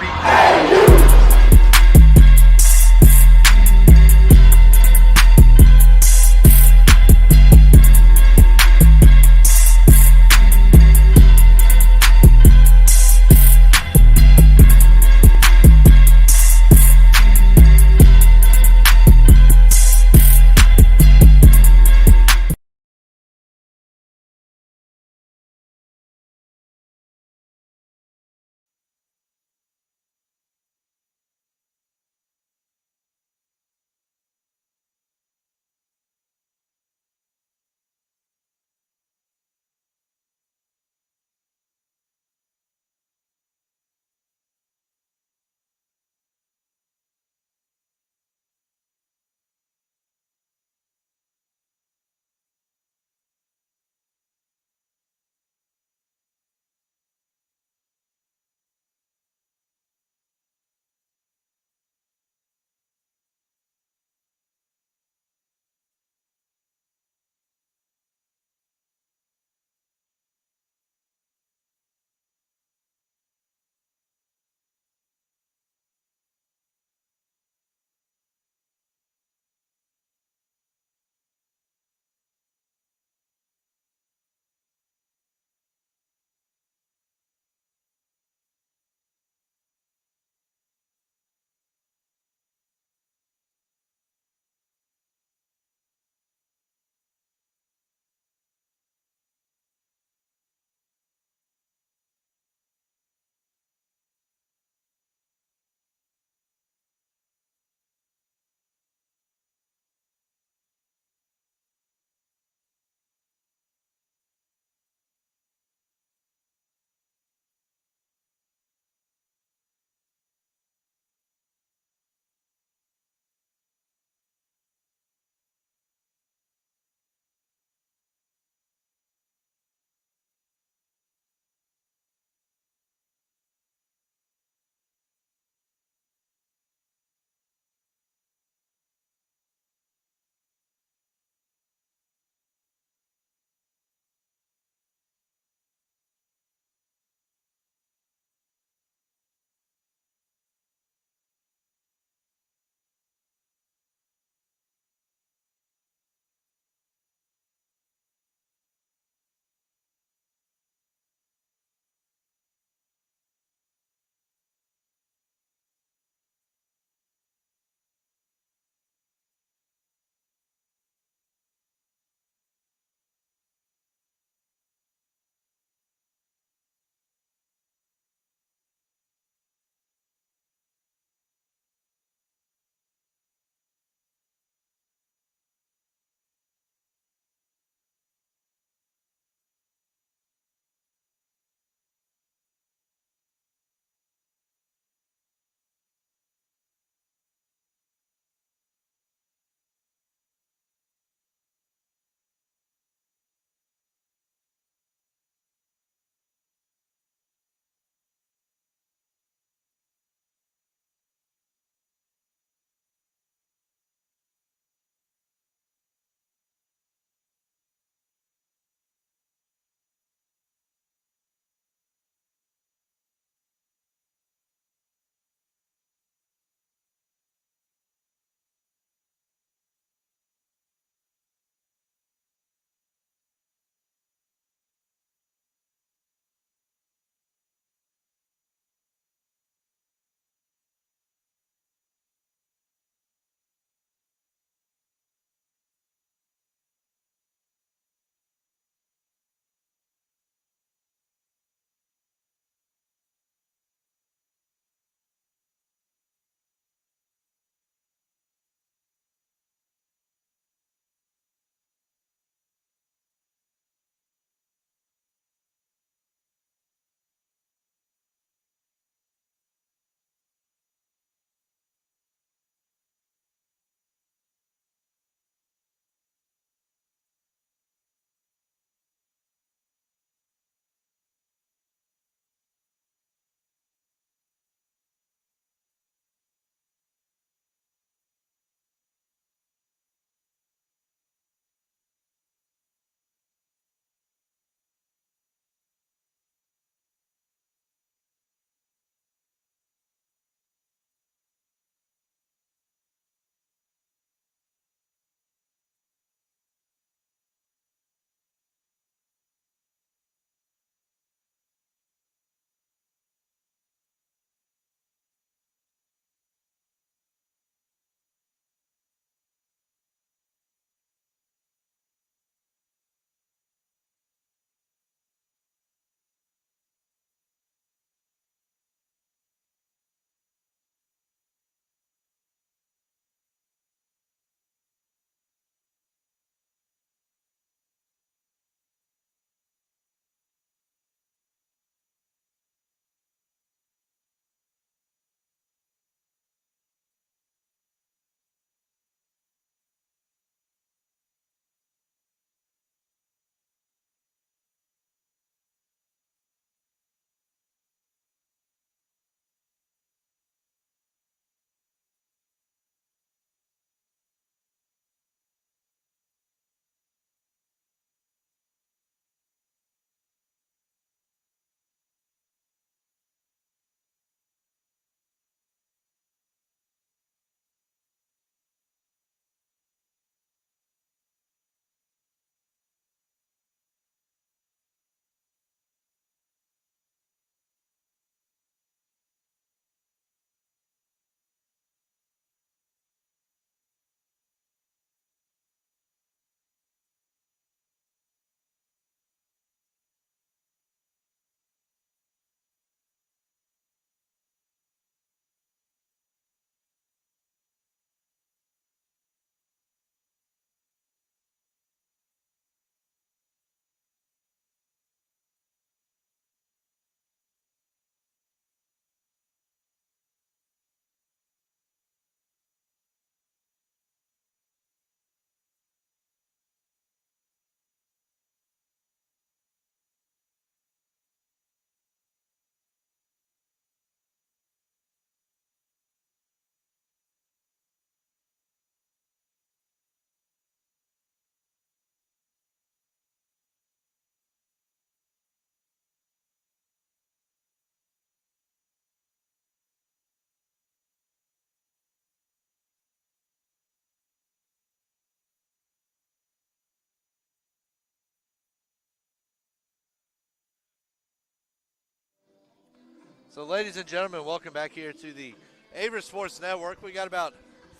So, ladies and gentlemen, welcome back here to the Averett Sports Network. We got about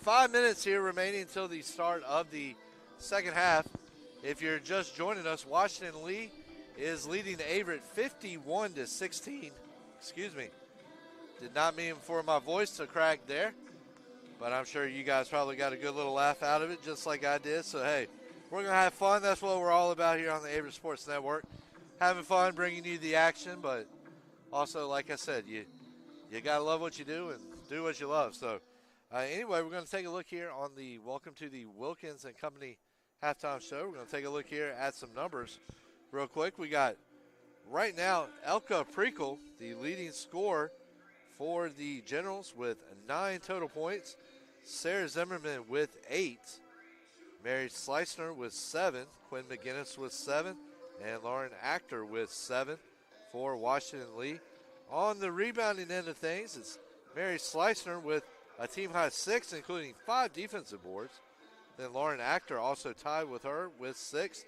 5 minutes here remaining until the start of the second half. If you're just joining us, Washington Lee is leading Averett 51-16. Excuse me. Did not mean for my voice to crack there, but I'm sure you guys probably got a good little laugh out of it, just like I did. So, hey, we're going to have fun. That's what we're all about here on the Averett Sports Network. Having fun, bringing you the action, but also, like I said, you got to love what you do and do what you love. So, anyway, we're going to take a look here on the Welcome to the Wilkins and Company halftime show. We're going to take a look here at some numbers real quick. We got right now Elka Prekel, the leading scorer for the Generals with 9 total points. Sarah Zimmerman with 8. Mary Slicener with 7. Quinn McGinnis with 7. And Lauren Actor with 7 for Washington Lee. On the rebounding end of things, it's Mary Slicener with a team-high 6, including 5 defensive boards. Then Lauren Actor also tied with her with 6.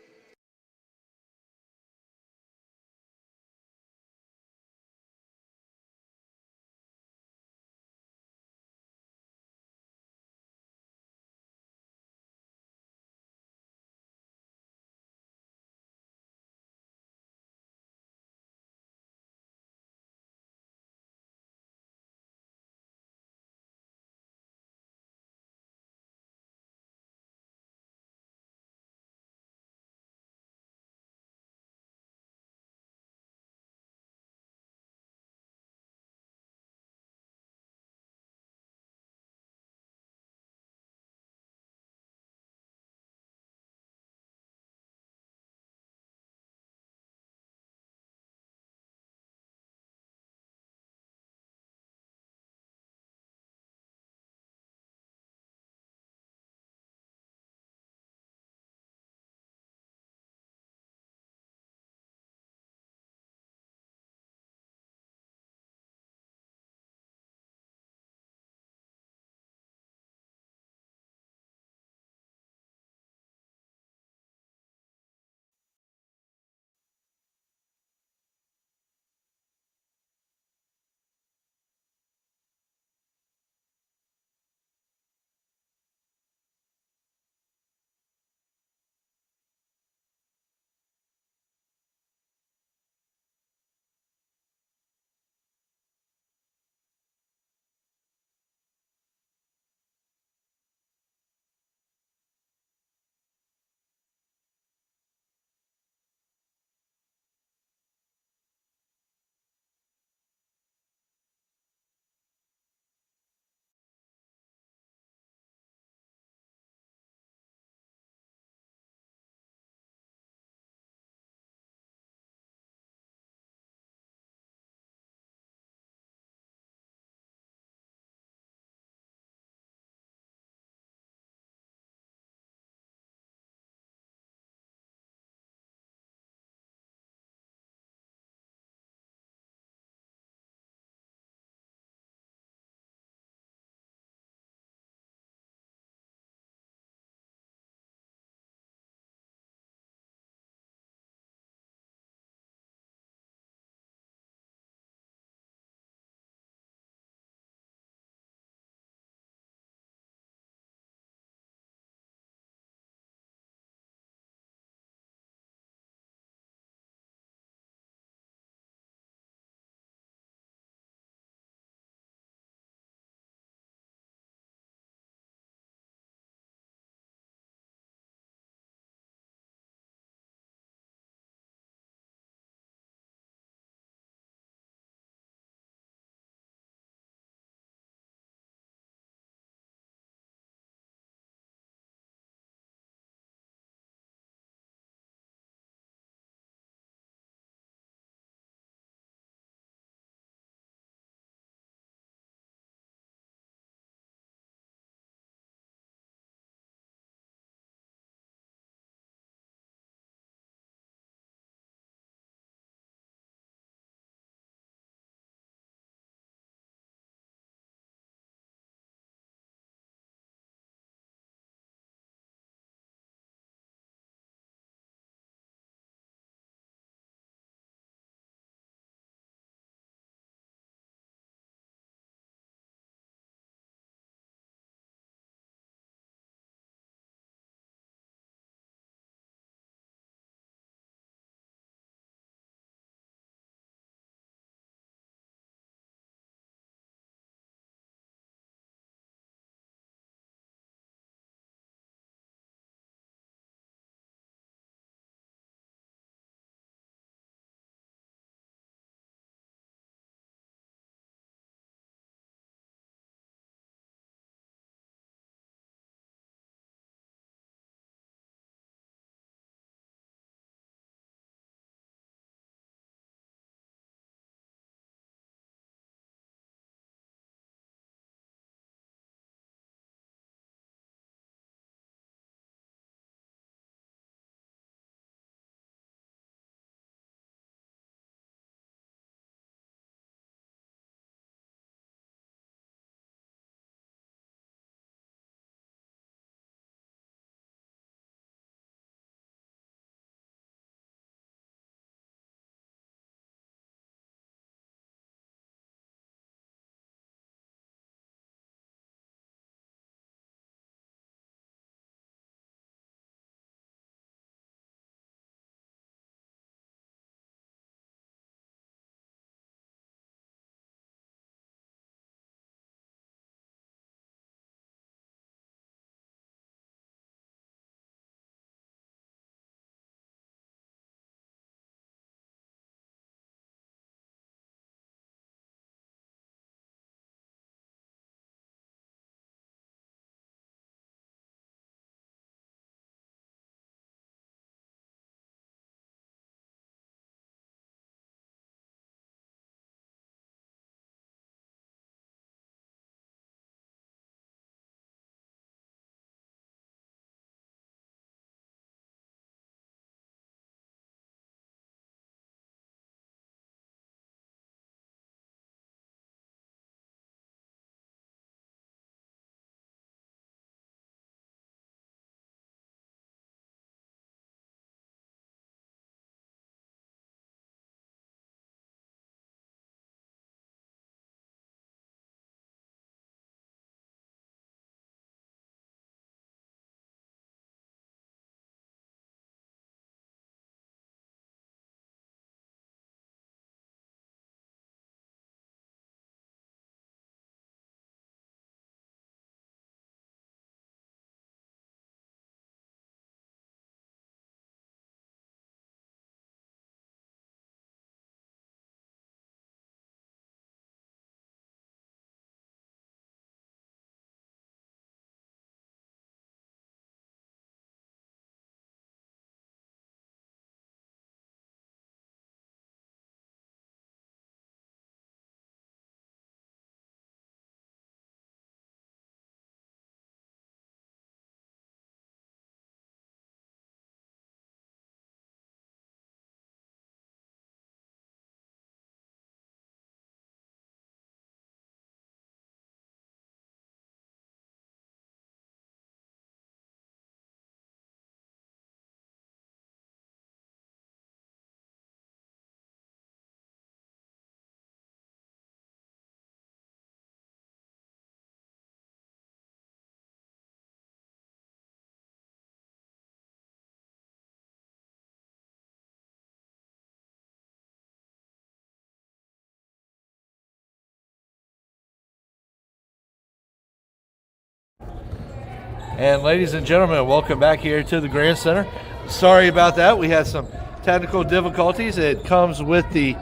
And ladies and gentlemen, welcome back here to the Grand Center. Sorry about that. We had some technical difficulties. It comes with the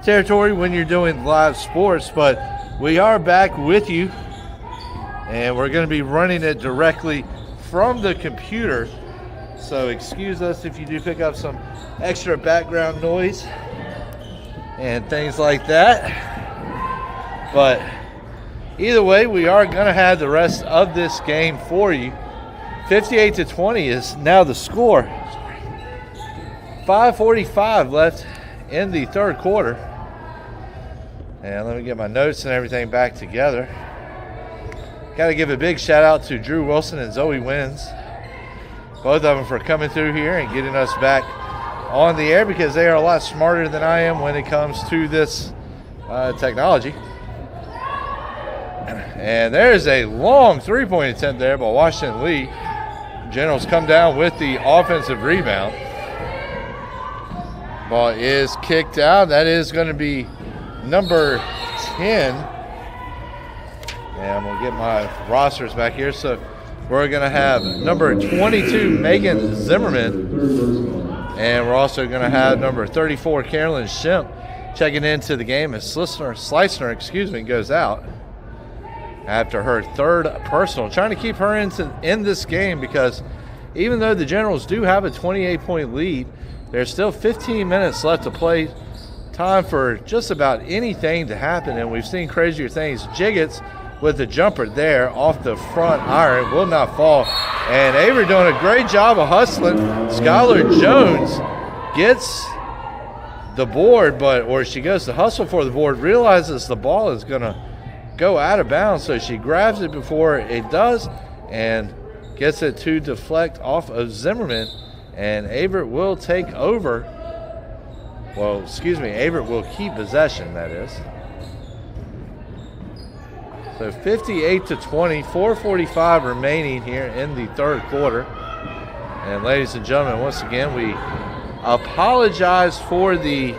territory when you're doing live sports, but we are back with you, and we're going to be running it directly from the computer. So excuse us if you do pick up some extra background noise and things like that. But either way, we are going to have the rest of this game for you. 58-20 is now the score. 5:45 left in the third quarter. And let me get my notes and everything back together. Got to give a big shout out to Drew Wilson and Zoe Wins, both of them, for coming through here and getting us back on the air, because they are a lot smarter than I am when it comes to this technology. And there's a long three-point attempt there by Washington Lee. Generals come down with the offensive rebound. Ball is kicked out. That is going to be number 10. And I'm going to get my rosters back here. So we're going to have number 22, Megan Zimmerman. And we're also going to have number 34, Carolyn Shemp, checking into the game as Slicner goes out after her third personal, trying to keep her in this game, because even though the Generals do have a 28-point lead, there's still 15 minutes left to play. Time for just about anything to happen, and we've seen crazier things. Jiggets with the jumper there off the front iron, will not fall. And Averett doing a great job of hustling. Skylar Jones gets the board, or she goes to hustle for the board, realizes the ball is going to go out of bounds, so she grabs it before it does and gets it to deflect off of Zimmerman, and Averett will take over. Well, excuse me, Averett will keep possession, that is. So 58-20, 4:45 remaining here in the third quarter. And ladies and gentlemen, once again, we apologize for the,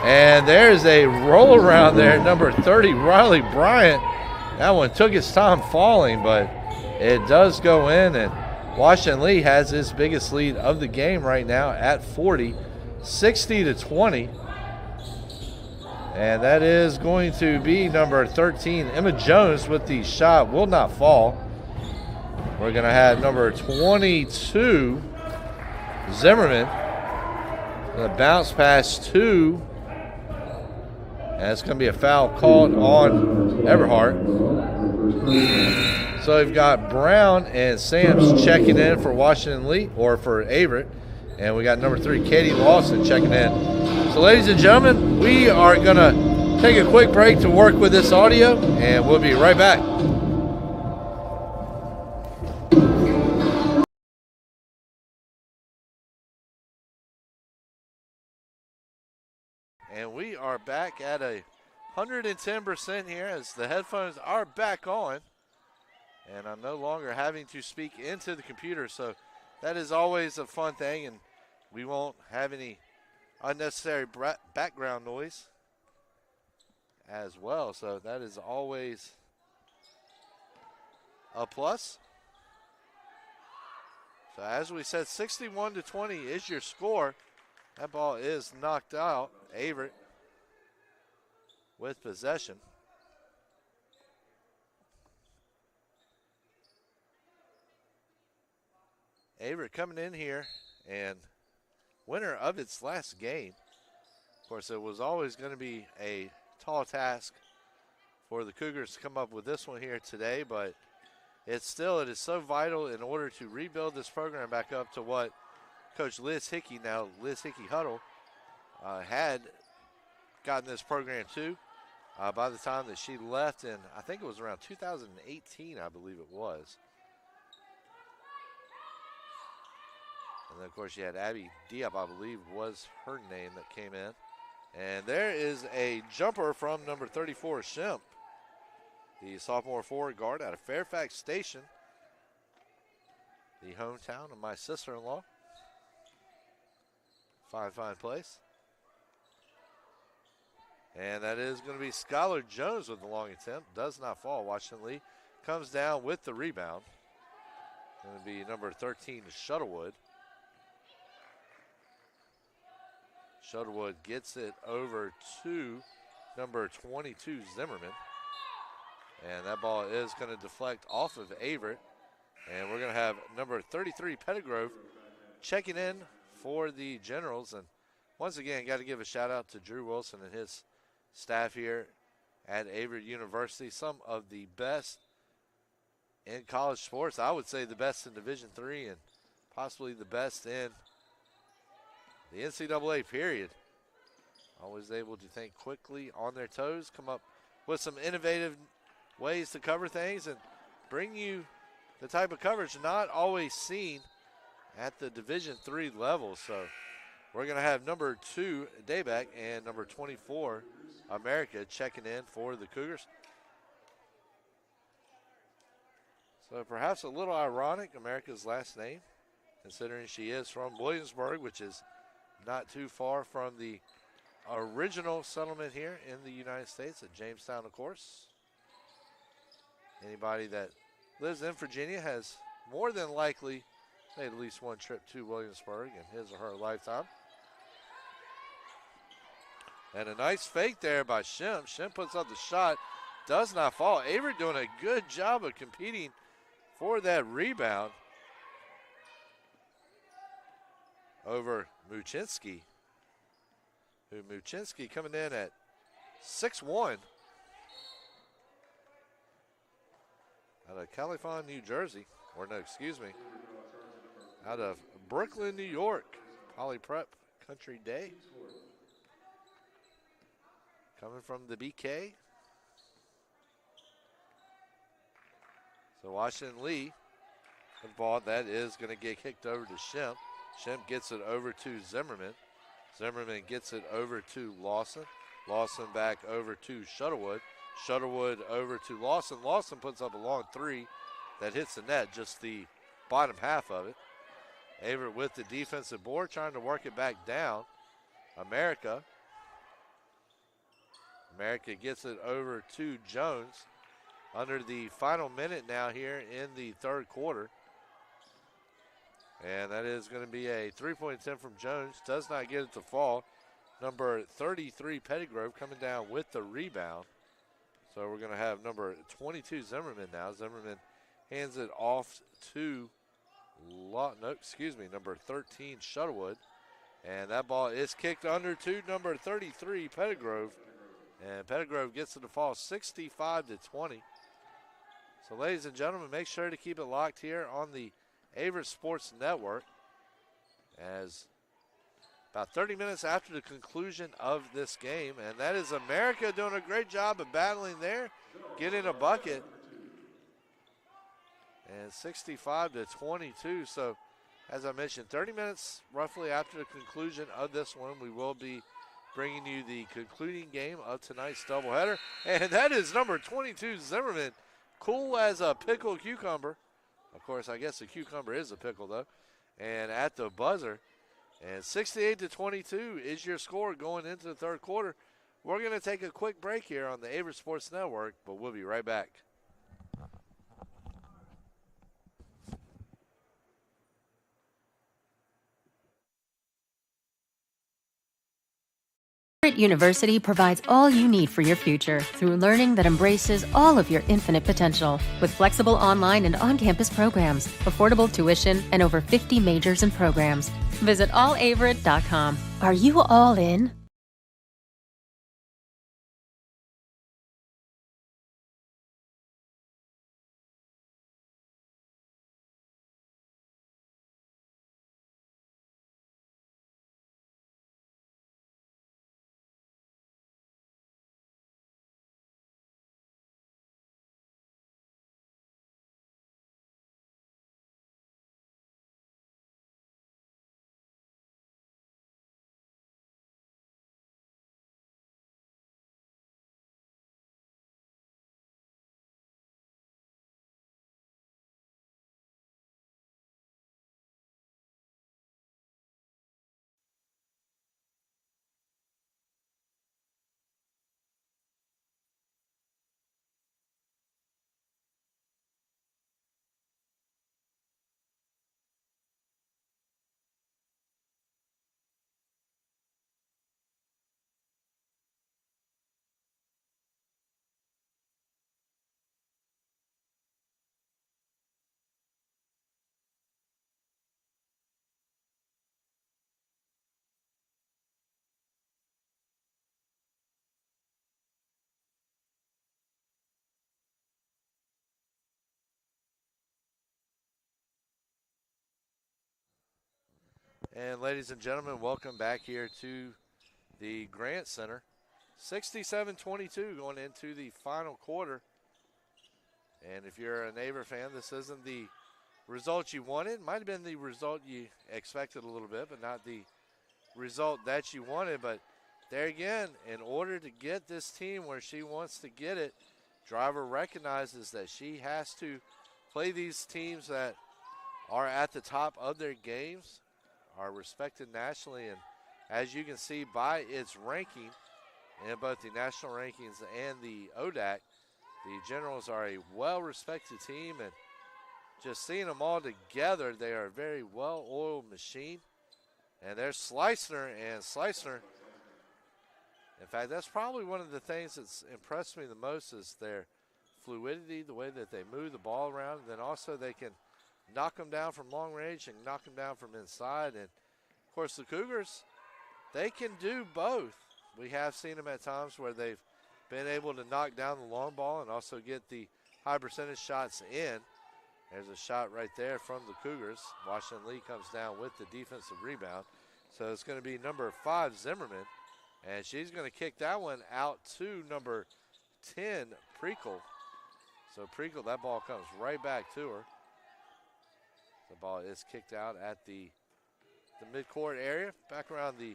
and there's a roll around there, number 30, Riley Bryant. That one took its time falling, but it does go in, and Washington Lee has its biggest lead of the game right now at 40, 60-20. And that is going to be number 13, Emma Jones, with the shot, will not fall. We're going to have number 22, Zimmerman. The bounce pass to, and it's going to be a foul called on Everhart. So we've got Brown and Sams checking in for Washington Lee, or for Averett. And we got number 3, Katie Lawson, checking in. So ladies and gentlemen, we are going to take a quick break to work with this audio, and we'll be right back. And we are back at 110% here as the headphones are back on. And I'm no longer having to speak into the computer, so that is always a fun thing, and we won't have any unnecessary background noise as well. So that is always a plus. So as we said, 61-20 is your score. That ball is knocked out. Averett with possession. Averett coming in here, and winner of its last game. Of course, it was always going to be a tall task for the Cougars to come up with this one here today, but it is so vital in order to rebuild this program back up to what Coach Liz Hickey, now Liz Hickey Huddle, had gotten this program to by the time that she left in, I think it was around 2018, I believe it was. And then, of course, you had Abby Diop, I believe was her name, that came in. And there is a jumper from number 34, Shemp, the sophomore forward guard out of Fairfax Station, the hometown of my sister-in-law. Fine place. And that is going to be Skylar Jones with the long attempt. Does not fall. Washington Lee comes down with the rebound. Going to be number 13, Shuttlewood. Shuttlewood gets it over to number 22, Zimmerman. And that ball is going to deflect off of Averett. And we're going to have number 33, Pettigrove, checking in for the Generals. And once again, got to give a shout out to Drew Wilson and his staff here at Averett University. Some of the best in college sports. I would say the best in Division III and possibly the best in the NCAA period. Always able to think quickly on their toes, come up with some innovative ways to cover things and bring you the type of coverage not always seen at the Division III level. So we're going to have number 2, Dayback, and number 24, America, checking in for the Cougars. So perhaps a little ironic, America's last name, considering she is from Williamsburg, which is not too far from the original settlement here in the United States at Jamestown, of course. Anybody that lives in Virginia has more than likely made at least one trip to Williamsburg in his or her lifetime. And a nice fake there by Shim. Shim puts up the shot, does not fall. Averett doing a good job of competing for that rebound over Muchinski. Muchinski coming in at 6'1". Out of Califon, New Jersey. Or no, excuse me. Out of Brooklyn, New York. Poly Prep Country Day. Coming from the BK. So Washington Lee, the ball that is going to get kicked over to Shemp. Shemp gets it over to Zimmerman. Zimmerman gets it over to Lawson. Lawson back over to Shuttlewood. Shuttlewood over to Lawson. Lawson puts up a long three that hits the net, just the bottom half of it. Averett with the defensive board, trying to work it back down. America gets it over to Jones. Under the final minute now here in the third quarter. And that is going to be a three-point attempt from Jones. Does not get it to fall. Number 33, Pettigrove, coming down with the rebound. So we're going to have number 22, Zimmerman now. Zimmerman hands it off to, number 13, Shuttlewood. And that ball is kicked under to number 33, Pettigrove. And Pettigrove gets it to fall 65-20. So ladies and gentlemen, make sure to keep it locked here on the Averett Sports Network, as about 30 minutes after the conclusion of this game, and that is America doing a great job of battling there, getting a bucket, and 65-22. So as I mentioned, 30 minutes roughly after the conclusion of this one, we will be bringing you the concluding game of tonight's doubleheader, and that is number 22, Zimmerman, cool as a pickled cucumber. Of course, I guess the cucumber is a pickle, though. And at the buzzer. And 68-22 is your score going into the third quarter. We're going to take a quick break here on the Averett Sports Network, but we'll be right back. Averett University provides all you need for your future through learning that embraces all of your infinite potential. With flexible online and on-campus programs, affordable tuition, and over 50 majors and programs. Visit allaverett.com. Are you all in? And ladies and gentlemen, welcome back here to the Grant Center. 67-22 going into the final quarter. And if you're a Neighbor fan, this isn't the result you wanted. Might have been the result you expected a little bit, but not the result that you wanted. But there again, in order to get this team where she wants to get it, Driver recognizes that she has to play these teams that are at the top of their games, are respected nationally, and as you can see by its ranking in both the national rankings and the ODAC, the Generals are a well-respected team, and just seeing them all together, they are a very well-oiled machine. And there's Slicer, and Slicer, in fact, that's probably one of the things that's impressed me the most is their fluidity, the way that they move the ball around, and then also they can knock them down from long range and knock them down from inside. And, of course, the Cougars, they can do both. We have seen them at times where they've been able to knock down the long ball and also get the high percentage shots in. There's a shot right there from the Cougars. Washington Lee comes down with the defensive rebound. So it's going to be number 5, Zimmerman. And she's going to kick that one out to number 10, Prekel. So Prekel, that ball comes right back to her. The ball is kicked out at the midcourt area, back around the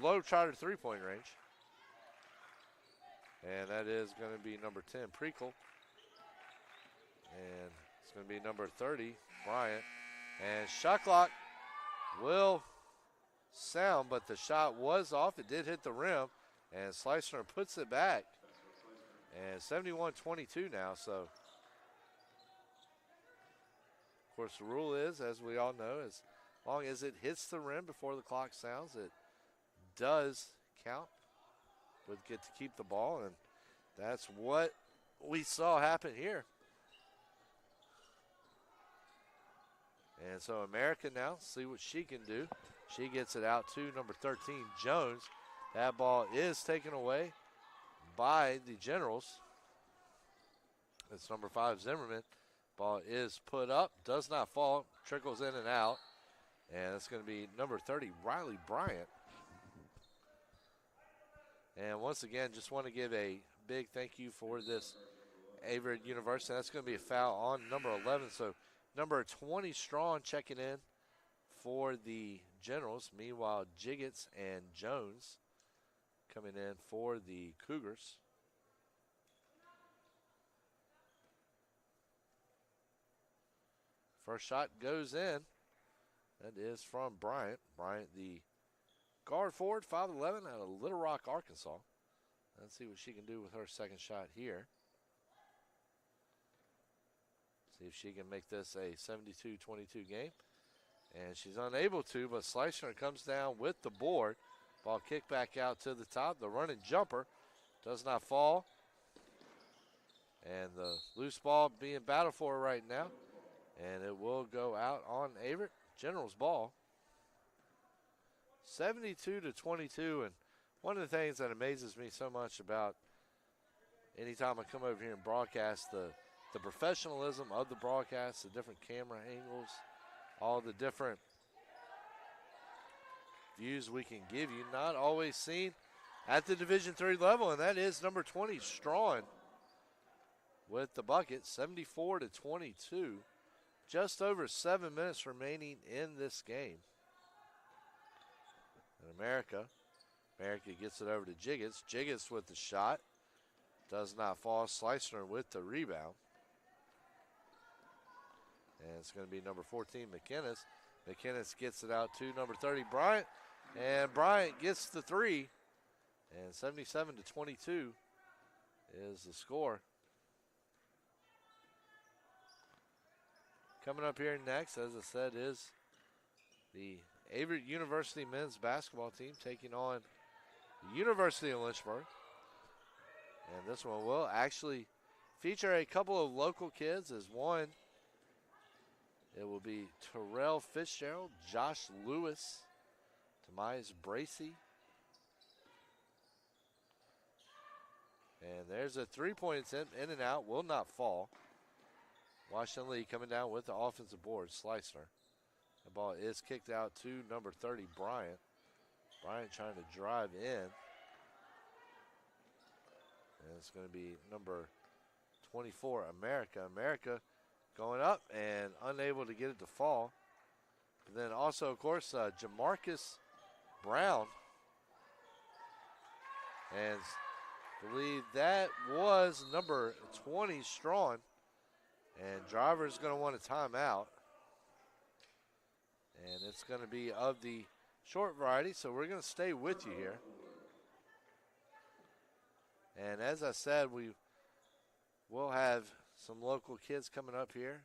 low charter three-point range. And that is going to be number 10, Prekel. And it's going to be number 30, Bryant. And shot clock will sound, but the shot was off. It did hit the rim, and Slicer puts it back. And 71-22 now, so of course the rule is, as we all know, as long as it hits the rim before the clock sounds, it does count. Would get to keep the ball, and that's what we saw happen here. And so America now, see what she can do. She gets it out to number 13, Jones. That ball is taken away by the Generals. It's number 5, Zimmerman. Ball is put up, does not fall, trickles in and out. And it's going to be number 30, Riley Bryant. And once again, just want to give a big thank you for this Averett University. That's going to be a foul on number 11. So number 20, Strong, checking in for the Generals. Meanwhile, Jiggets and Jones coming in for the Cougars. First shot goes in. That is from Bryant. Bryant, the guard forward, 5'11", out of Little Rock, Arkansas. Let's see what she can do with her second shot here. See if she can make this a 72-22 game. And she's unable to, but Slicer comes down with the board. Ball kicked back out to the top. The running jumper does not fall. And the loose ball being battled for right now. And it will go out on Averett. General's ball. 72-22. And one of the things that amazes me so much about anytime I come over here and broadcast, the professionalism of the broadcast, the different camera angles, all the different views we can give you, not always seen at the Division III level, and that is number 20, Strawn, with the bucket, 74-22. Just over 7 minutes remaining in this game. And America gets it over to Jiggets. Jiggets with the shot. Does not fall. Slicer with the rebound. And it's going to be number 14, McInnes. McInnes gets it out to number 30, Bryant. And Bryant gets the three. And 77-22 is the score. Coming up here next, as I said, is the Averett University men's basketball team taking on the University of Lynchburg. And this one will actually feature a couple of local kids as one. It will be Terrell Fitzgerald, Josh Lewis, Tomias Bracey. And there's a three-point attempt in and out, will not fall. Washington Lee coming down with the offensive board, Slicer. The ball is kicked out to number 30, Bryant. Bryant trying to drive in. And it's going to be number 24, America. America going up and unable to get it to fall. And then also, of course, Jamarcus Brown. And I believe that was number 20, Strawn. And driver's going to want a timeout. And it's going to be of the short variety, so we're going to stay with you here. And as I said, we will have some local kids coming up here.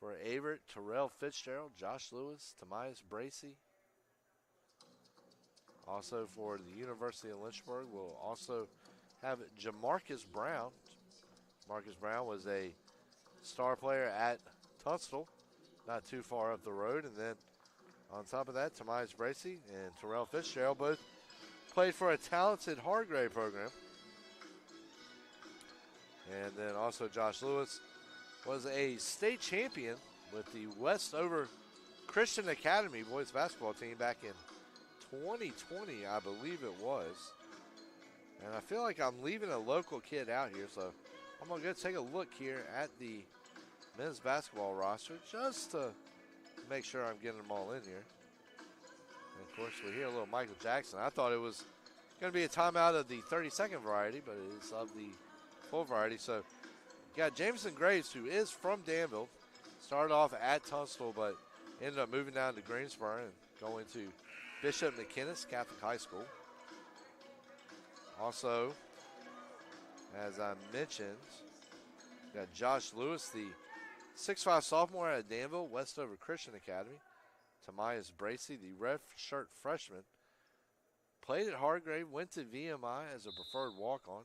For Averett, Terrell Fitzgerald, Josh Lewis, Tamias Bracey. Also for the University of Lynchburg, we'll also have Jamarcus Brown. Marcus Brown was a star player at Tunstall, not too far up the road. And then on top of that, Tamias Bracey and Terrell Fitzgerald both played for a talented Hargrave program. And then also Josh Lewis was a state champion with the Westover Christian Academy boys basketball team back in 2020, I believe it was. And I feel like I'm leaving a local kid out here, so I'm going to go take a look here at the men's basketball roster just to make sure I'm getting them all in here. And of course, we hear a little Michael Jackson. I thought it was going to be a timeout of the 30-second variety, but it is of the full variety. So you got Jameson Graves, who is from Danville, started off at Tunstall, but ended up moving down to Greensboro and going to Bishop McInnes Catholic High School. Also, as I mentioned, we got Josh Lewis, the 6'5" sophomore out of Danville, Westover Christian Academy. Tamias Bracey, the red shirt freshman, played at Hargrave, went to VMI as a preferred walk-on.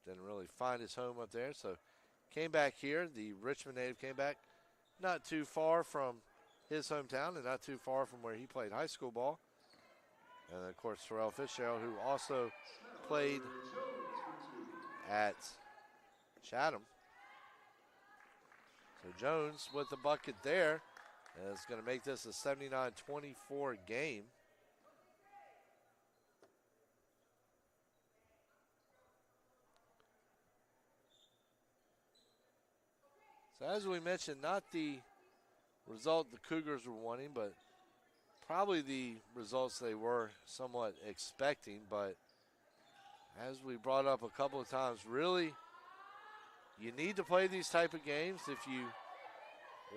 Didn't really find his home up there, so came back here. The Richmond native came back not too far from his hometown and not too far from where he played high school ball. And, of course, Terrell Fitzgerald, who also played at Chatham. So Jones with the bucket there is going to make this a 79-24 game. So as we mentioned, not the result the Cougars were wanting, but probably the results they were somewhat expecting. But as we brought up a couple of times, really, you need to play these type of games if you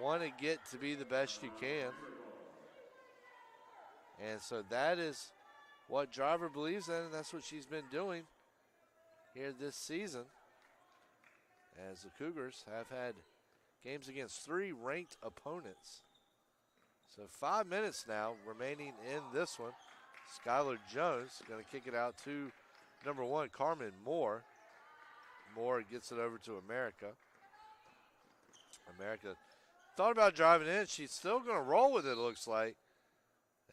want to get to be the best you can. And so that is what Driver believes in, and that's what she's been doing here this season, as the Cougars have had games against 3 ranked opponents. So 5 minutes now remaining in this one. Skylar Jones going to kick it out to number 1, Carmen Moore. Moore gets it over to America. America thought about driving in. She's still going to roll with it, looks like.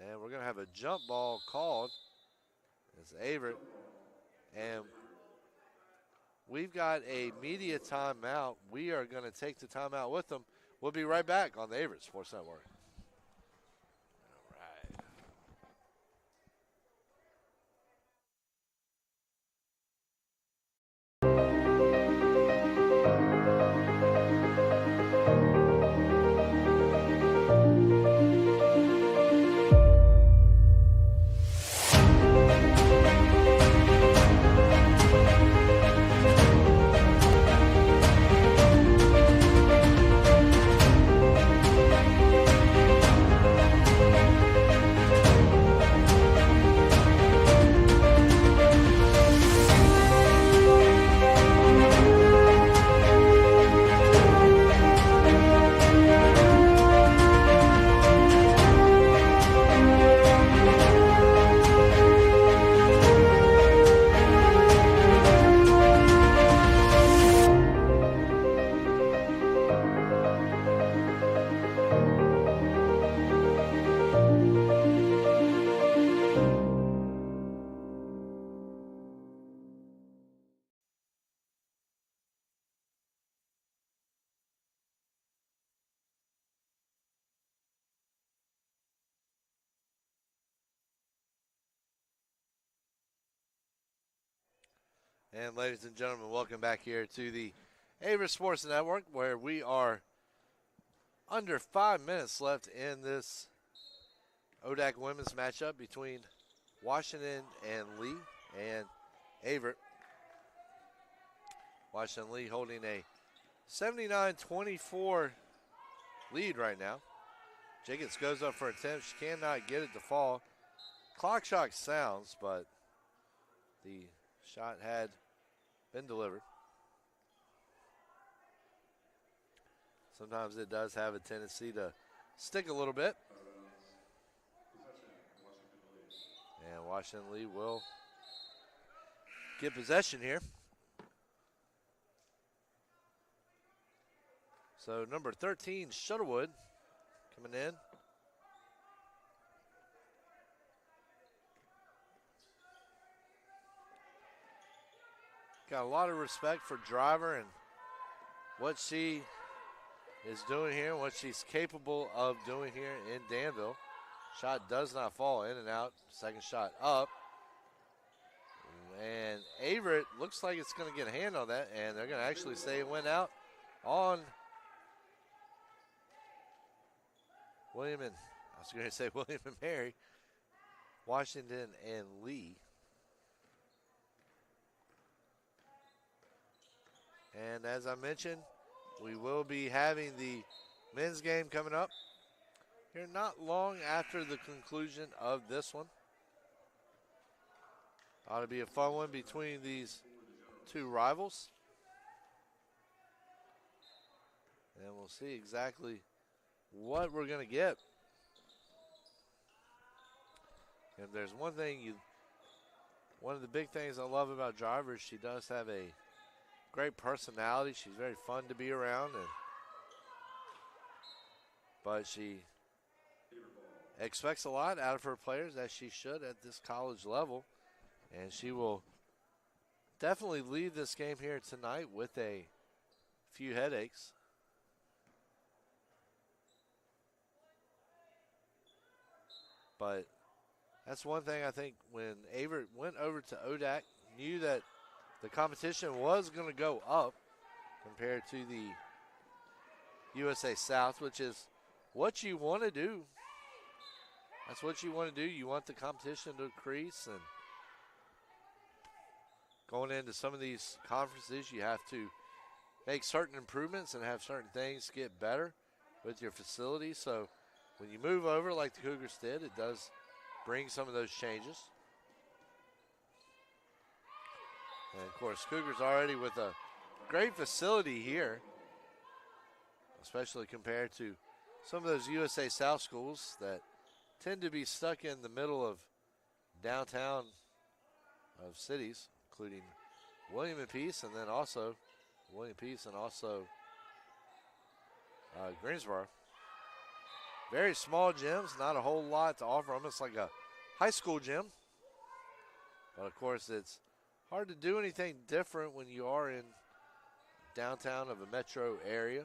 And we're going to have a jump ball called. It's Averett. And we've got a media timeout. We are going to take the timeout with them. We'll be right back on the Averett Sports Network. And ladies and gentlemen, welcome back here to the Averett Sports Network, where we are under 5 minutes left in this ODAC women's matchup between Washington and Lee and Averett. Washington Lee holding a 79-24 lead right now. Jacobs goes up for an attempt. She cannot get it to fall. Clock shot sounds, but the shot had been delivered. Sometimes it does have a tendency to stick a little bit. And Washington Lee will get possession here. So number 13, Shuttlewood, coming in. Got a lot of respect for Driver and what she is doing here, what she's capable of doing here in Danville. Shot does not fall, in and out. Second shot up. And Averett looks like it's going to get a hand on that, and they're going to actually say it went out on William and Mary, Washington and Lee. And as I mentioned, we will be having the men's game coming up here not long after the conclusion of this one. Ought to be a fun one between these two rivals. And we'll see exactly what we're going to get. And there's one of the big things I love about Driver is she does have a great personality. She's very fun to be around, but she expects a lot out of her players, as she should at this college level. And she will definitely leave this game here tonight with a few headaches. But that's one thing I think when Averett went over to ODAC, knew that the competition was going to go up compared to the USA South, which is what you want to do. That's what you want to do. You want the competition to increase, and going into some of these conferences, you have to make certain improvements and have certain things get better with your facility. So when you move over like the Cougars did, it does bring some of those changes. And of course, Cougars already with a great facility here, especially compared to some of those USA South schools that tend to be stuck in the middle of downtown of cities, including William and Peace, and then also Greensboro. Very small gyms, not a whole lot to offer, almost like a high school gym. But of course, it's hard to do anything different when you are in downtown of a metro area.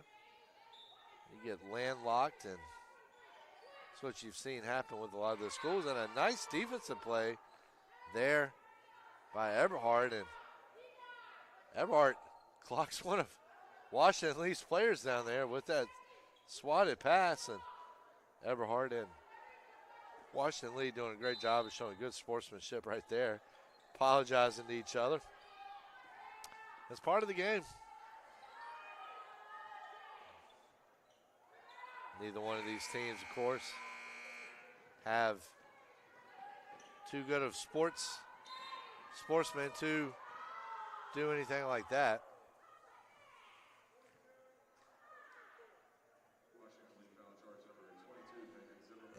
You get landlocked, and that's what you've seen happen with a lot of the schools. And a nice defensive play there by Eberhard, and Eberhard clocks one of Washington Lee's players down there with that swatted pass, and Eberhard and Washington Lee doing a great job of showing good sportsmanship right there, apologizing to each other. That's part of the game. Neither one of these teams, of course, have too good of sportsmen to do anything like that.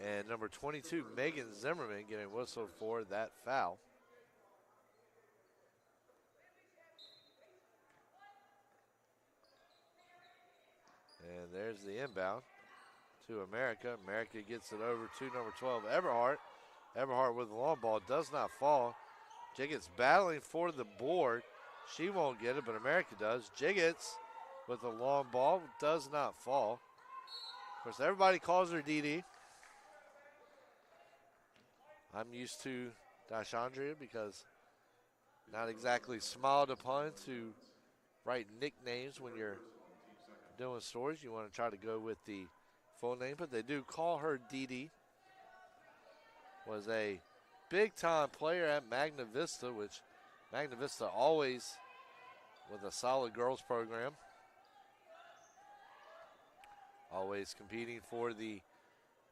And number 22, Megan Zimmerman, getting whistled for that foul. And there's the inbound to America. America gets it over to number 12, Eberhard. Eberhard with the long ball, does not fall. Jiggets battling for the board. She won't get it, but America does. Jiggets with the long ball, does not fall. Of course, everybody calls her DD. I'm used to Dashandria because not exactly smiled upon to write nicknames when you're doing stories. You want to try to go with the full name, but they do call her Dee Dee. Was a big-time player at Magna Vista, which Magna Vista always with a solid girls program. Always competing for the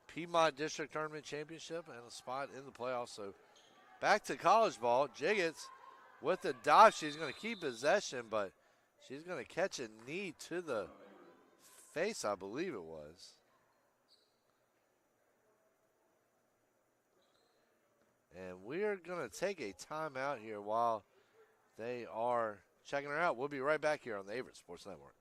Piedmont District Tournament Championship and a spot in the playoffs. So back to college ball. Jiggets with the dive. She's going to keep possession, but she's going to catch a knee to the face, I believe it was. And we are going to take a timeout here while they are checking her out. We'll be right back here on the Averett Sports Network.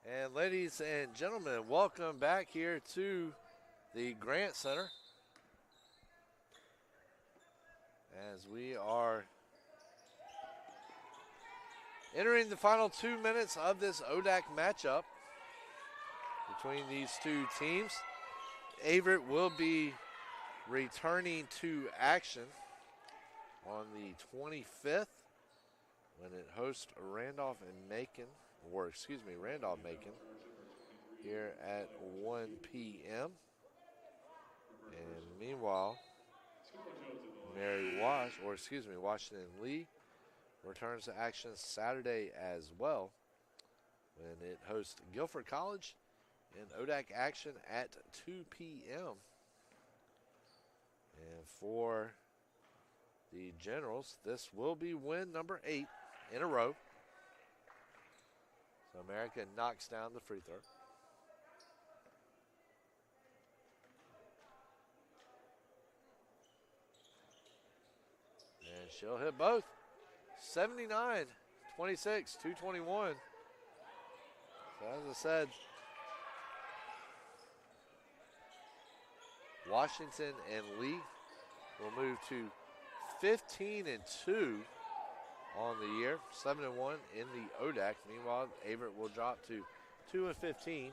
And ladies and gentlemen, welcome back here to the Grant Center as we are entering the final 2 minutes of this ODAC matchup between these two teams. Averett will be returning to action on the 25th when it hosts Randolph Macon here at 1 p.m. And meanwhile, Washington Lee returns to action Saturday as well when it hosts Guilford College in ODAC action at 2 p.m. And for the Generals, this will be win number 8 in a row. So America knocks down the free throw. And she'll hit both. 79, 26, 221. So as I said, Washington and Lee will move to 15-2 on the year, 7-1 in the ODAC. Meanwhile, Averett will drop to 2-15,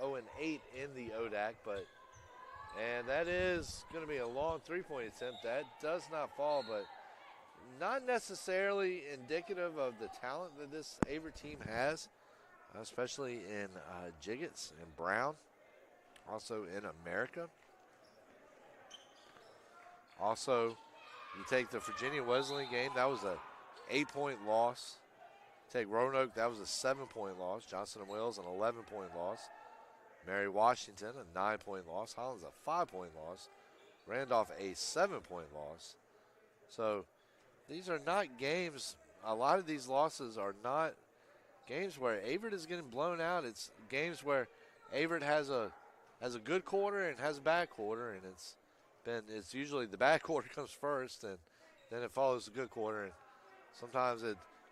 0-8 in the ODAC. And that is going to be a long three-point attempt. That does not fall, but not necessarily indicative of the talent that this Averett team has, especially in Jiggets and Brown, also in America. Also, you take the Virginia Wesleyan game, that was a 8-point loss. Take Roanoke, that was a 7-point loss. Johnson & Wales, an 11-point loss. Mary Washington, a 9-point loss. Hollins, a 5-point loss. Randolph, a 7-point loss. So these are not games. A lot of these losses are not games where Averett is getting blown out. It's games where Averett has a good quarter and has a bad quarter, and it's usually the bad quarter comes first, and then it follows the good quarter. And sometimes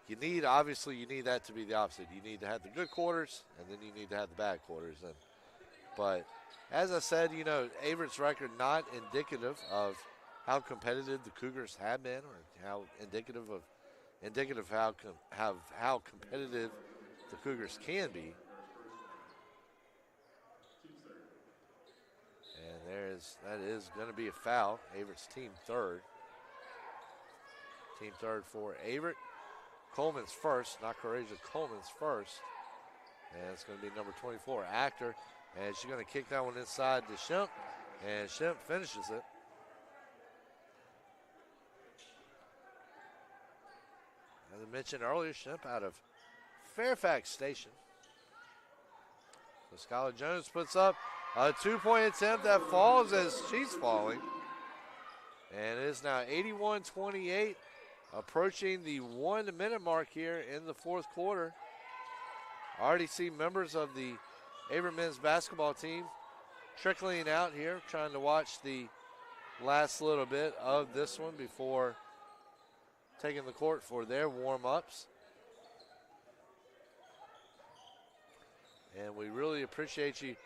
you need that to be the opposite. You need to have the good quarters, and then you need to have the bad quarters. But as I said, Averett's record not indicative of how competitive the Cougars have been, or how indicative of how competitive the Cougars can be. And that is going to be a foul. Averett's team third. Team third for Averett. Coleman's first, not Courageous, Coleman's first. And it's going to be number 24, Actor. And she's going to kick that one inside to Shemp. And Shemp finishes it. As I mentioned earlier, Shemp out of Fairfax Station. So Skylar Jones puts up a 2-point attempt that falls as she's falling. And it is now 81-28, approaching the 1 minute mark here in the fourth quarter. I already see members of the Averett men's basketball team trickling out here, trying to watch the last little bit of this one before taking the court for their warm-ups. And we really appreciate you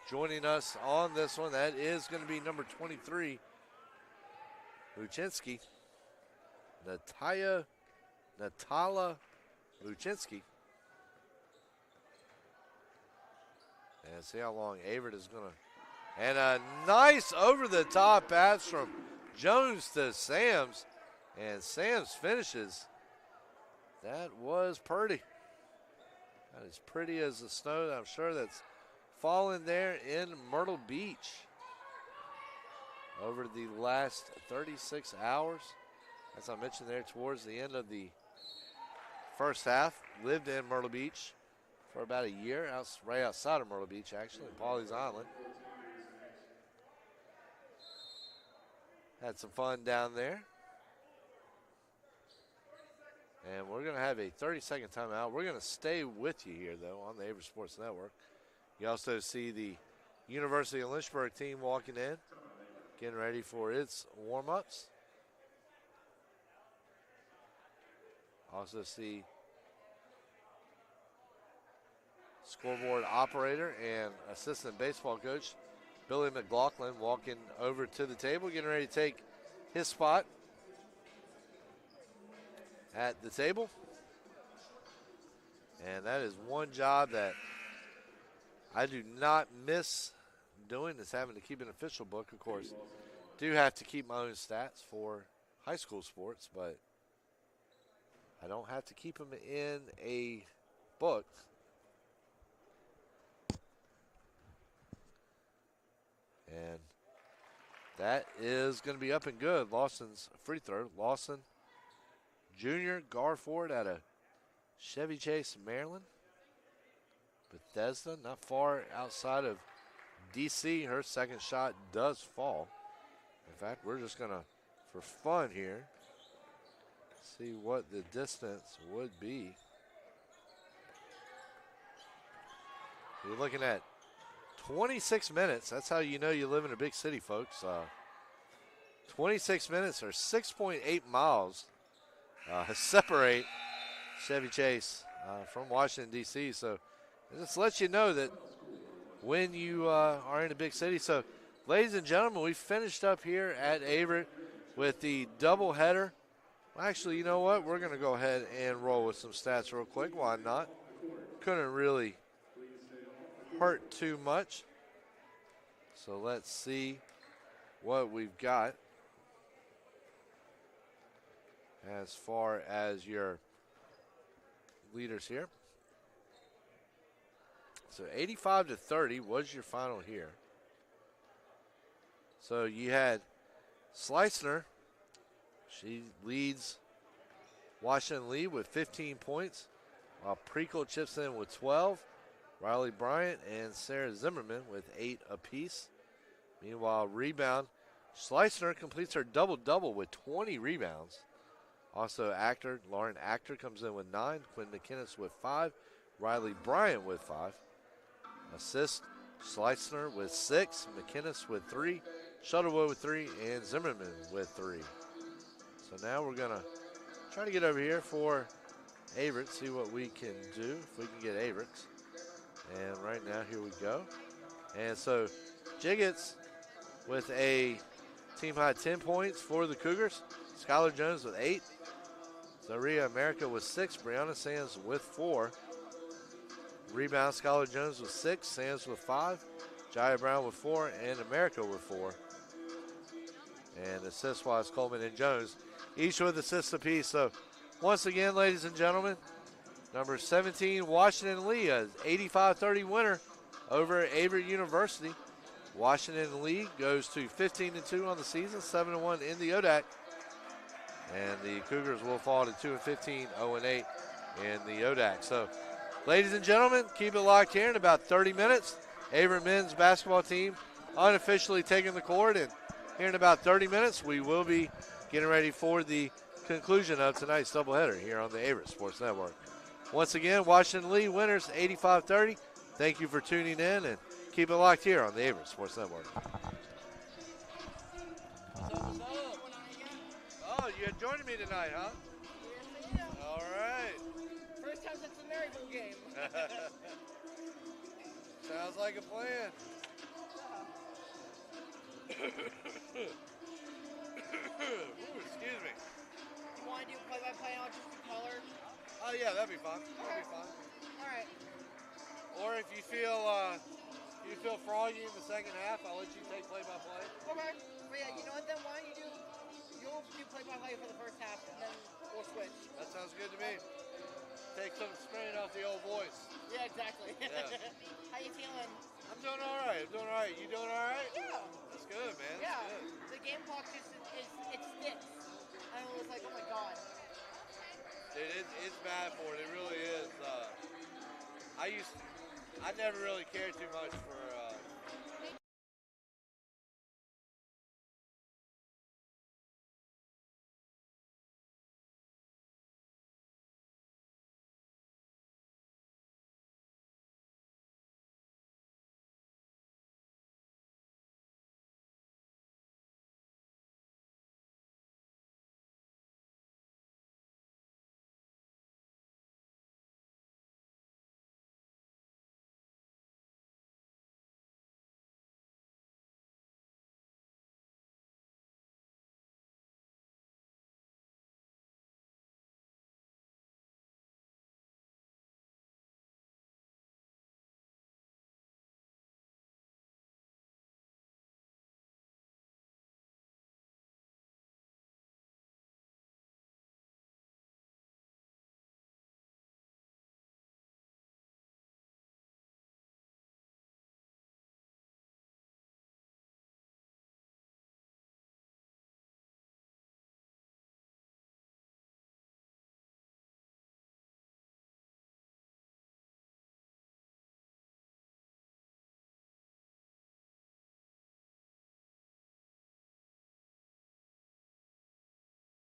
joining us on this one. That is going to be number 23, Luchinsky. Natala Luchinsky. And see how long Averett is going to. And a nice over-the-top pass from Jones to Sams. And Sams finishes. That was pretty. That is pretty as the snow, I'm sure, that's fallen there in Myrtle Beach over the last 36 hours. As I mentioned there, towards the end of the first half, lived in Myrtle Beach for about a year, right outside of Myrtle Beach, actually, in Pawleys Island. Had some fun down there. And we're going to have a 30-second timeout. We're going to stay with you here, though, on the Averett Sports Network. You also see the University of Lynchburg team walking in, getting ready for its warm-ups. Also see scoreboard operator and assistant baseball coach Billy McLaughlin walking over to the table, getting ready to take his spot at the table. And that is one job that I do not miss doing, is having to keep an official book. Of course, do have to keep my own stats for high school sports, but I don't have to keep them in a book. And that is going to be up and good. Lawson's free throw. Lawson, junior, guard forward out of Chevy Chase, Maryland. Bethesda, not far outside of D.C. Her second shot does fall. In fact, we're just going to, for fun here, see what the distance would be. You're looking at 26 minutes. That's how you know you live in a big city, folks. 26 minutes or 6.8 miles separate Chevy Chase from Washington, D.C. So it just lets you know that when you are in a big city. So, ladies and gentlemen, we finished up here at Averett with the doubleheader. Well, actually, you know what? We're going to go ahead and roll with some stats real quick. Why not? Couldn't really hurt too much. So let's see what we've got as far as your leaders here. So 85-30 was your final here. So you had Slicener. She leads Washington Lee with 15 points, while Prekel chips in with 12. Riley Bryant and Sarah Zimmerman with 8 apiece. Meanwhile, rebound, Schleissner completes her double-double with 20 rebounds. Also, Lauren Actor comes in with 9. Quinn McInnes with 5. Riley Bryant with 5. Assist, Schleissner with 6. McInnes with 3. Shuttlewood with 3. And Zimmerman with 3. So now we're going to try to get over here for Averett, see what we can do, if we can get Averett. And right now, here we go. And so, Jiggets with a team-high 10 points for the Cougars. Skylar Jones with 8. Zaria America with 6. Brianna Sands with 4. Rebound, Skylar Jones with 6. Sands with 5. Jaya Brown with 4. And America with 4. And assist-wise, Coleman and Jones each with assists apiece. So, once again, ladies and gentlemen, number 17, Washington Lee, a 85-30 winner over at Averett University. Washington Lee goes to 15-2 on the season, 7-1 in the ODAC. And the Cougars will fall to 2-15, 0-8 in the ODAC. So, ladies and gentlemen, keep it locked here in about 30 minutes. Averett men's basketball team unofficially taking the court, and here in about 30 minutes, we will be getting ready for the conclusion of tonight's doubleheader here on the Averett Sports Network. Once again, Washington Lee winners 85-30. Thank you for tuning in, and keep it locked here on the Averett Sports Network. Oh, you're joining me tonight, huh? Yes, All right. first time since the Maryville game. Sounds like a plan. Ooh, excuse me. You want to do play-by-play on just the color? Oh, yeah, that'd be fun. That'd be fun. All right. Or if you feel froggy in the second half, I'll let you take play-by-play. Okay. But yeah, you know what? Then why don't you'll do play-by-play for the first half, and then we'll switch. That sounds good to me. Take some strain off the old voice. Yeah, exactly. Yeah. How you feeling? I'm doing all right. You doing all right? Yeah. That's good, man. Yeah. That's good. The game clock just it sticks. And it was like, oh my god. Dude, it's bad for it. It really is. I never really cared too much for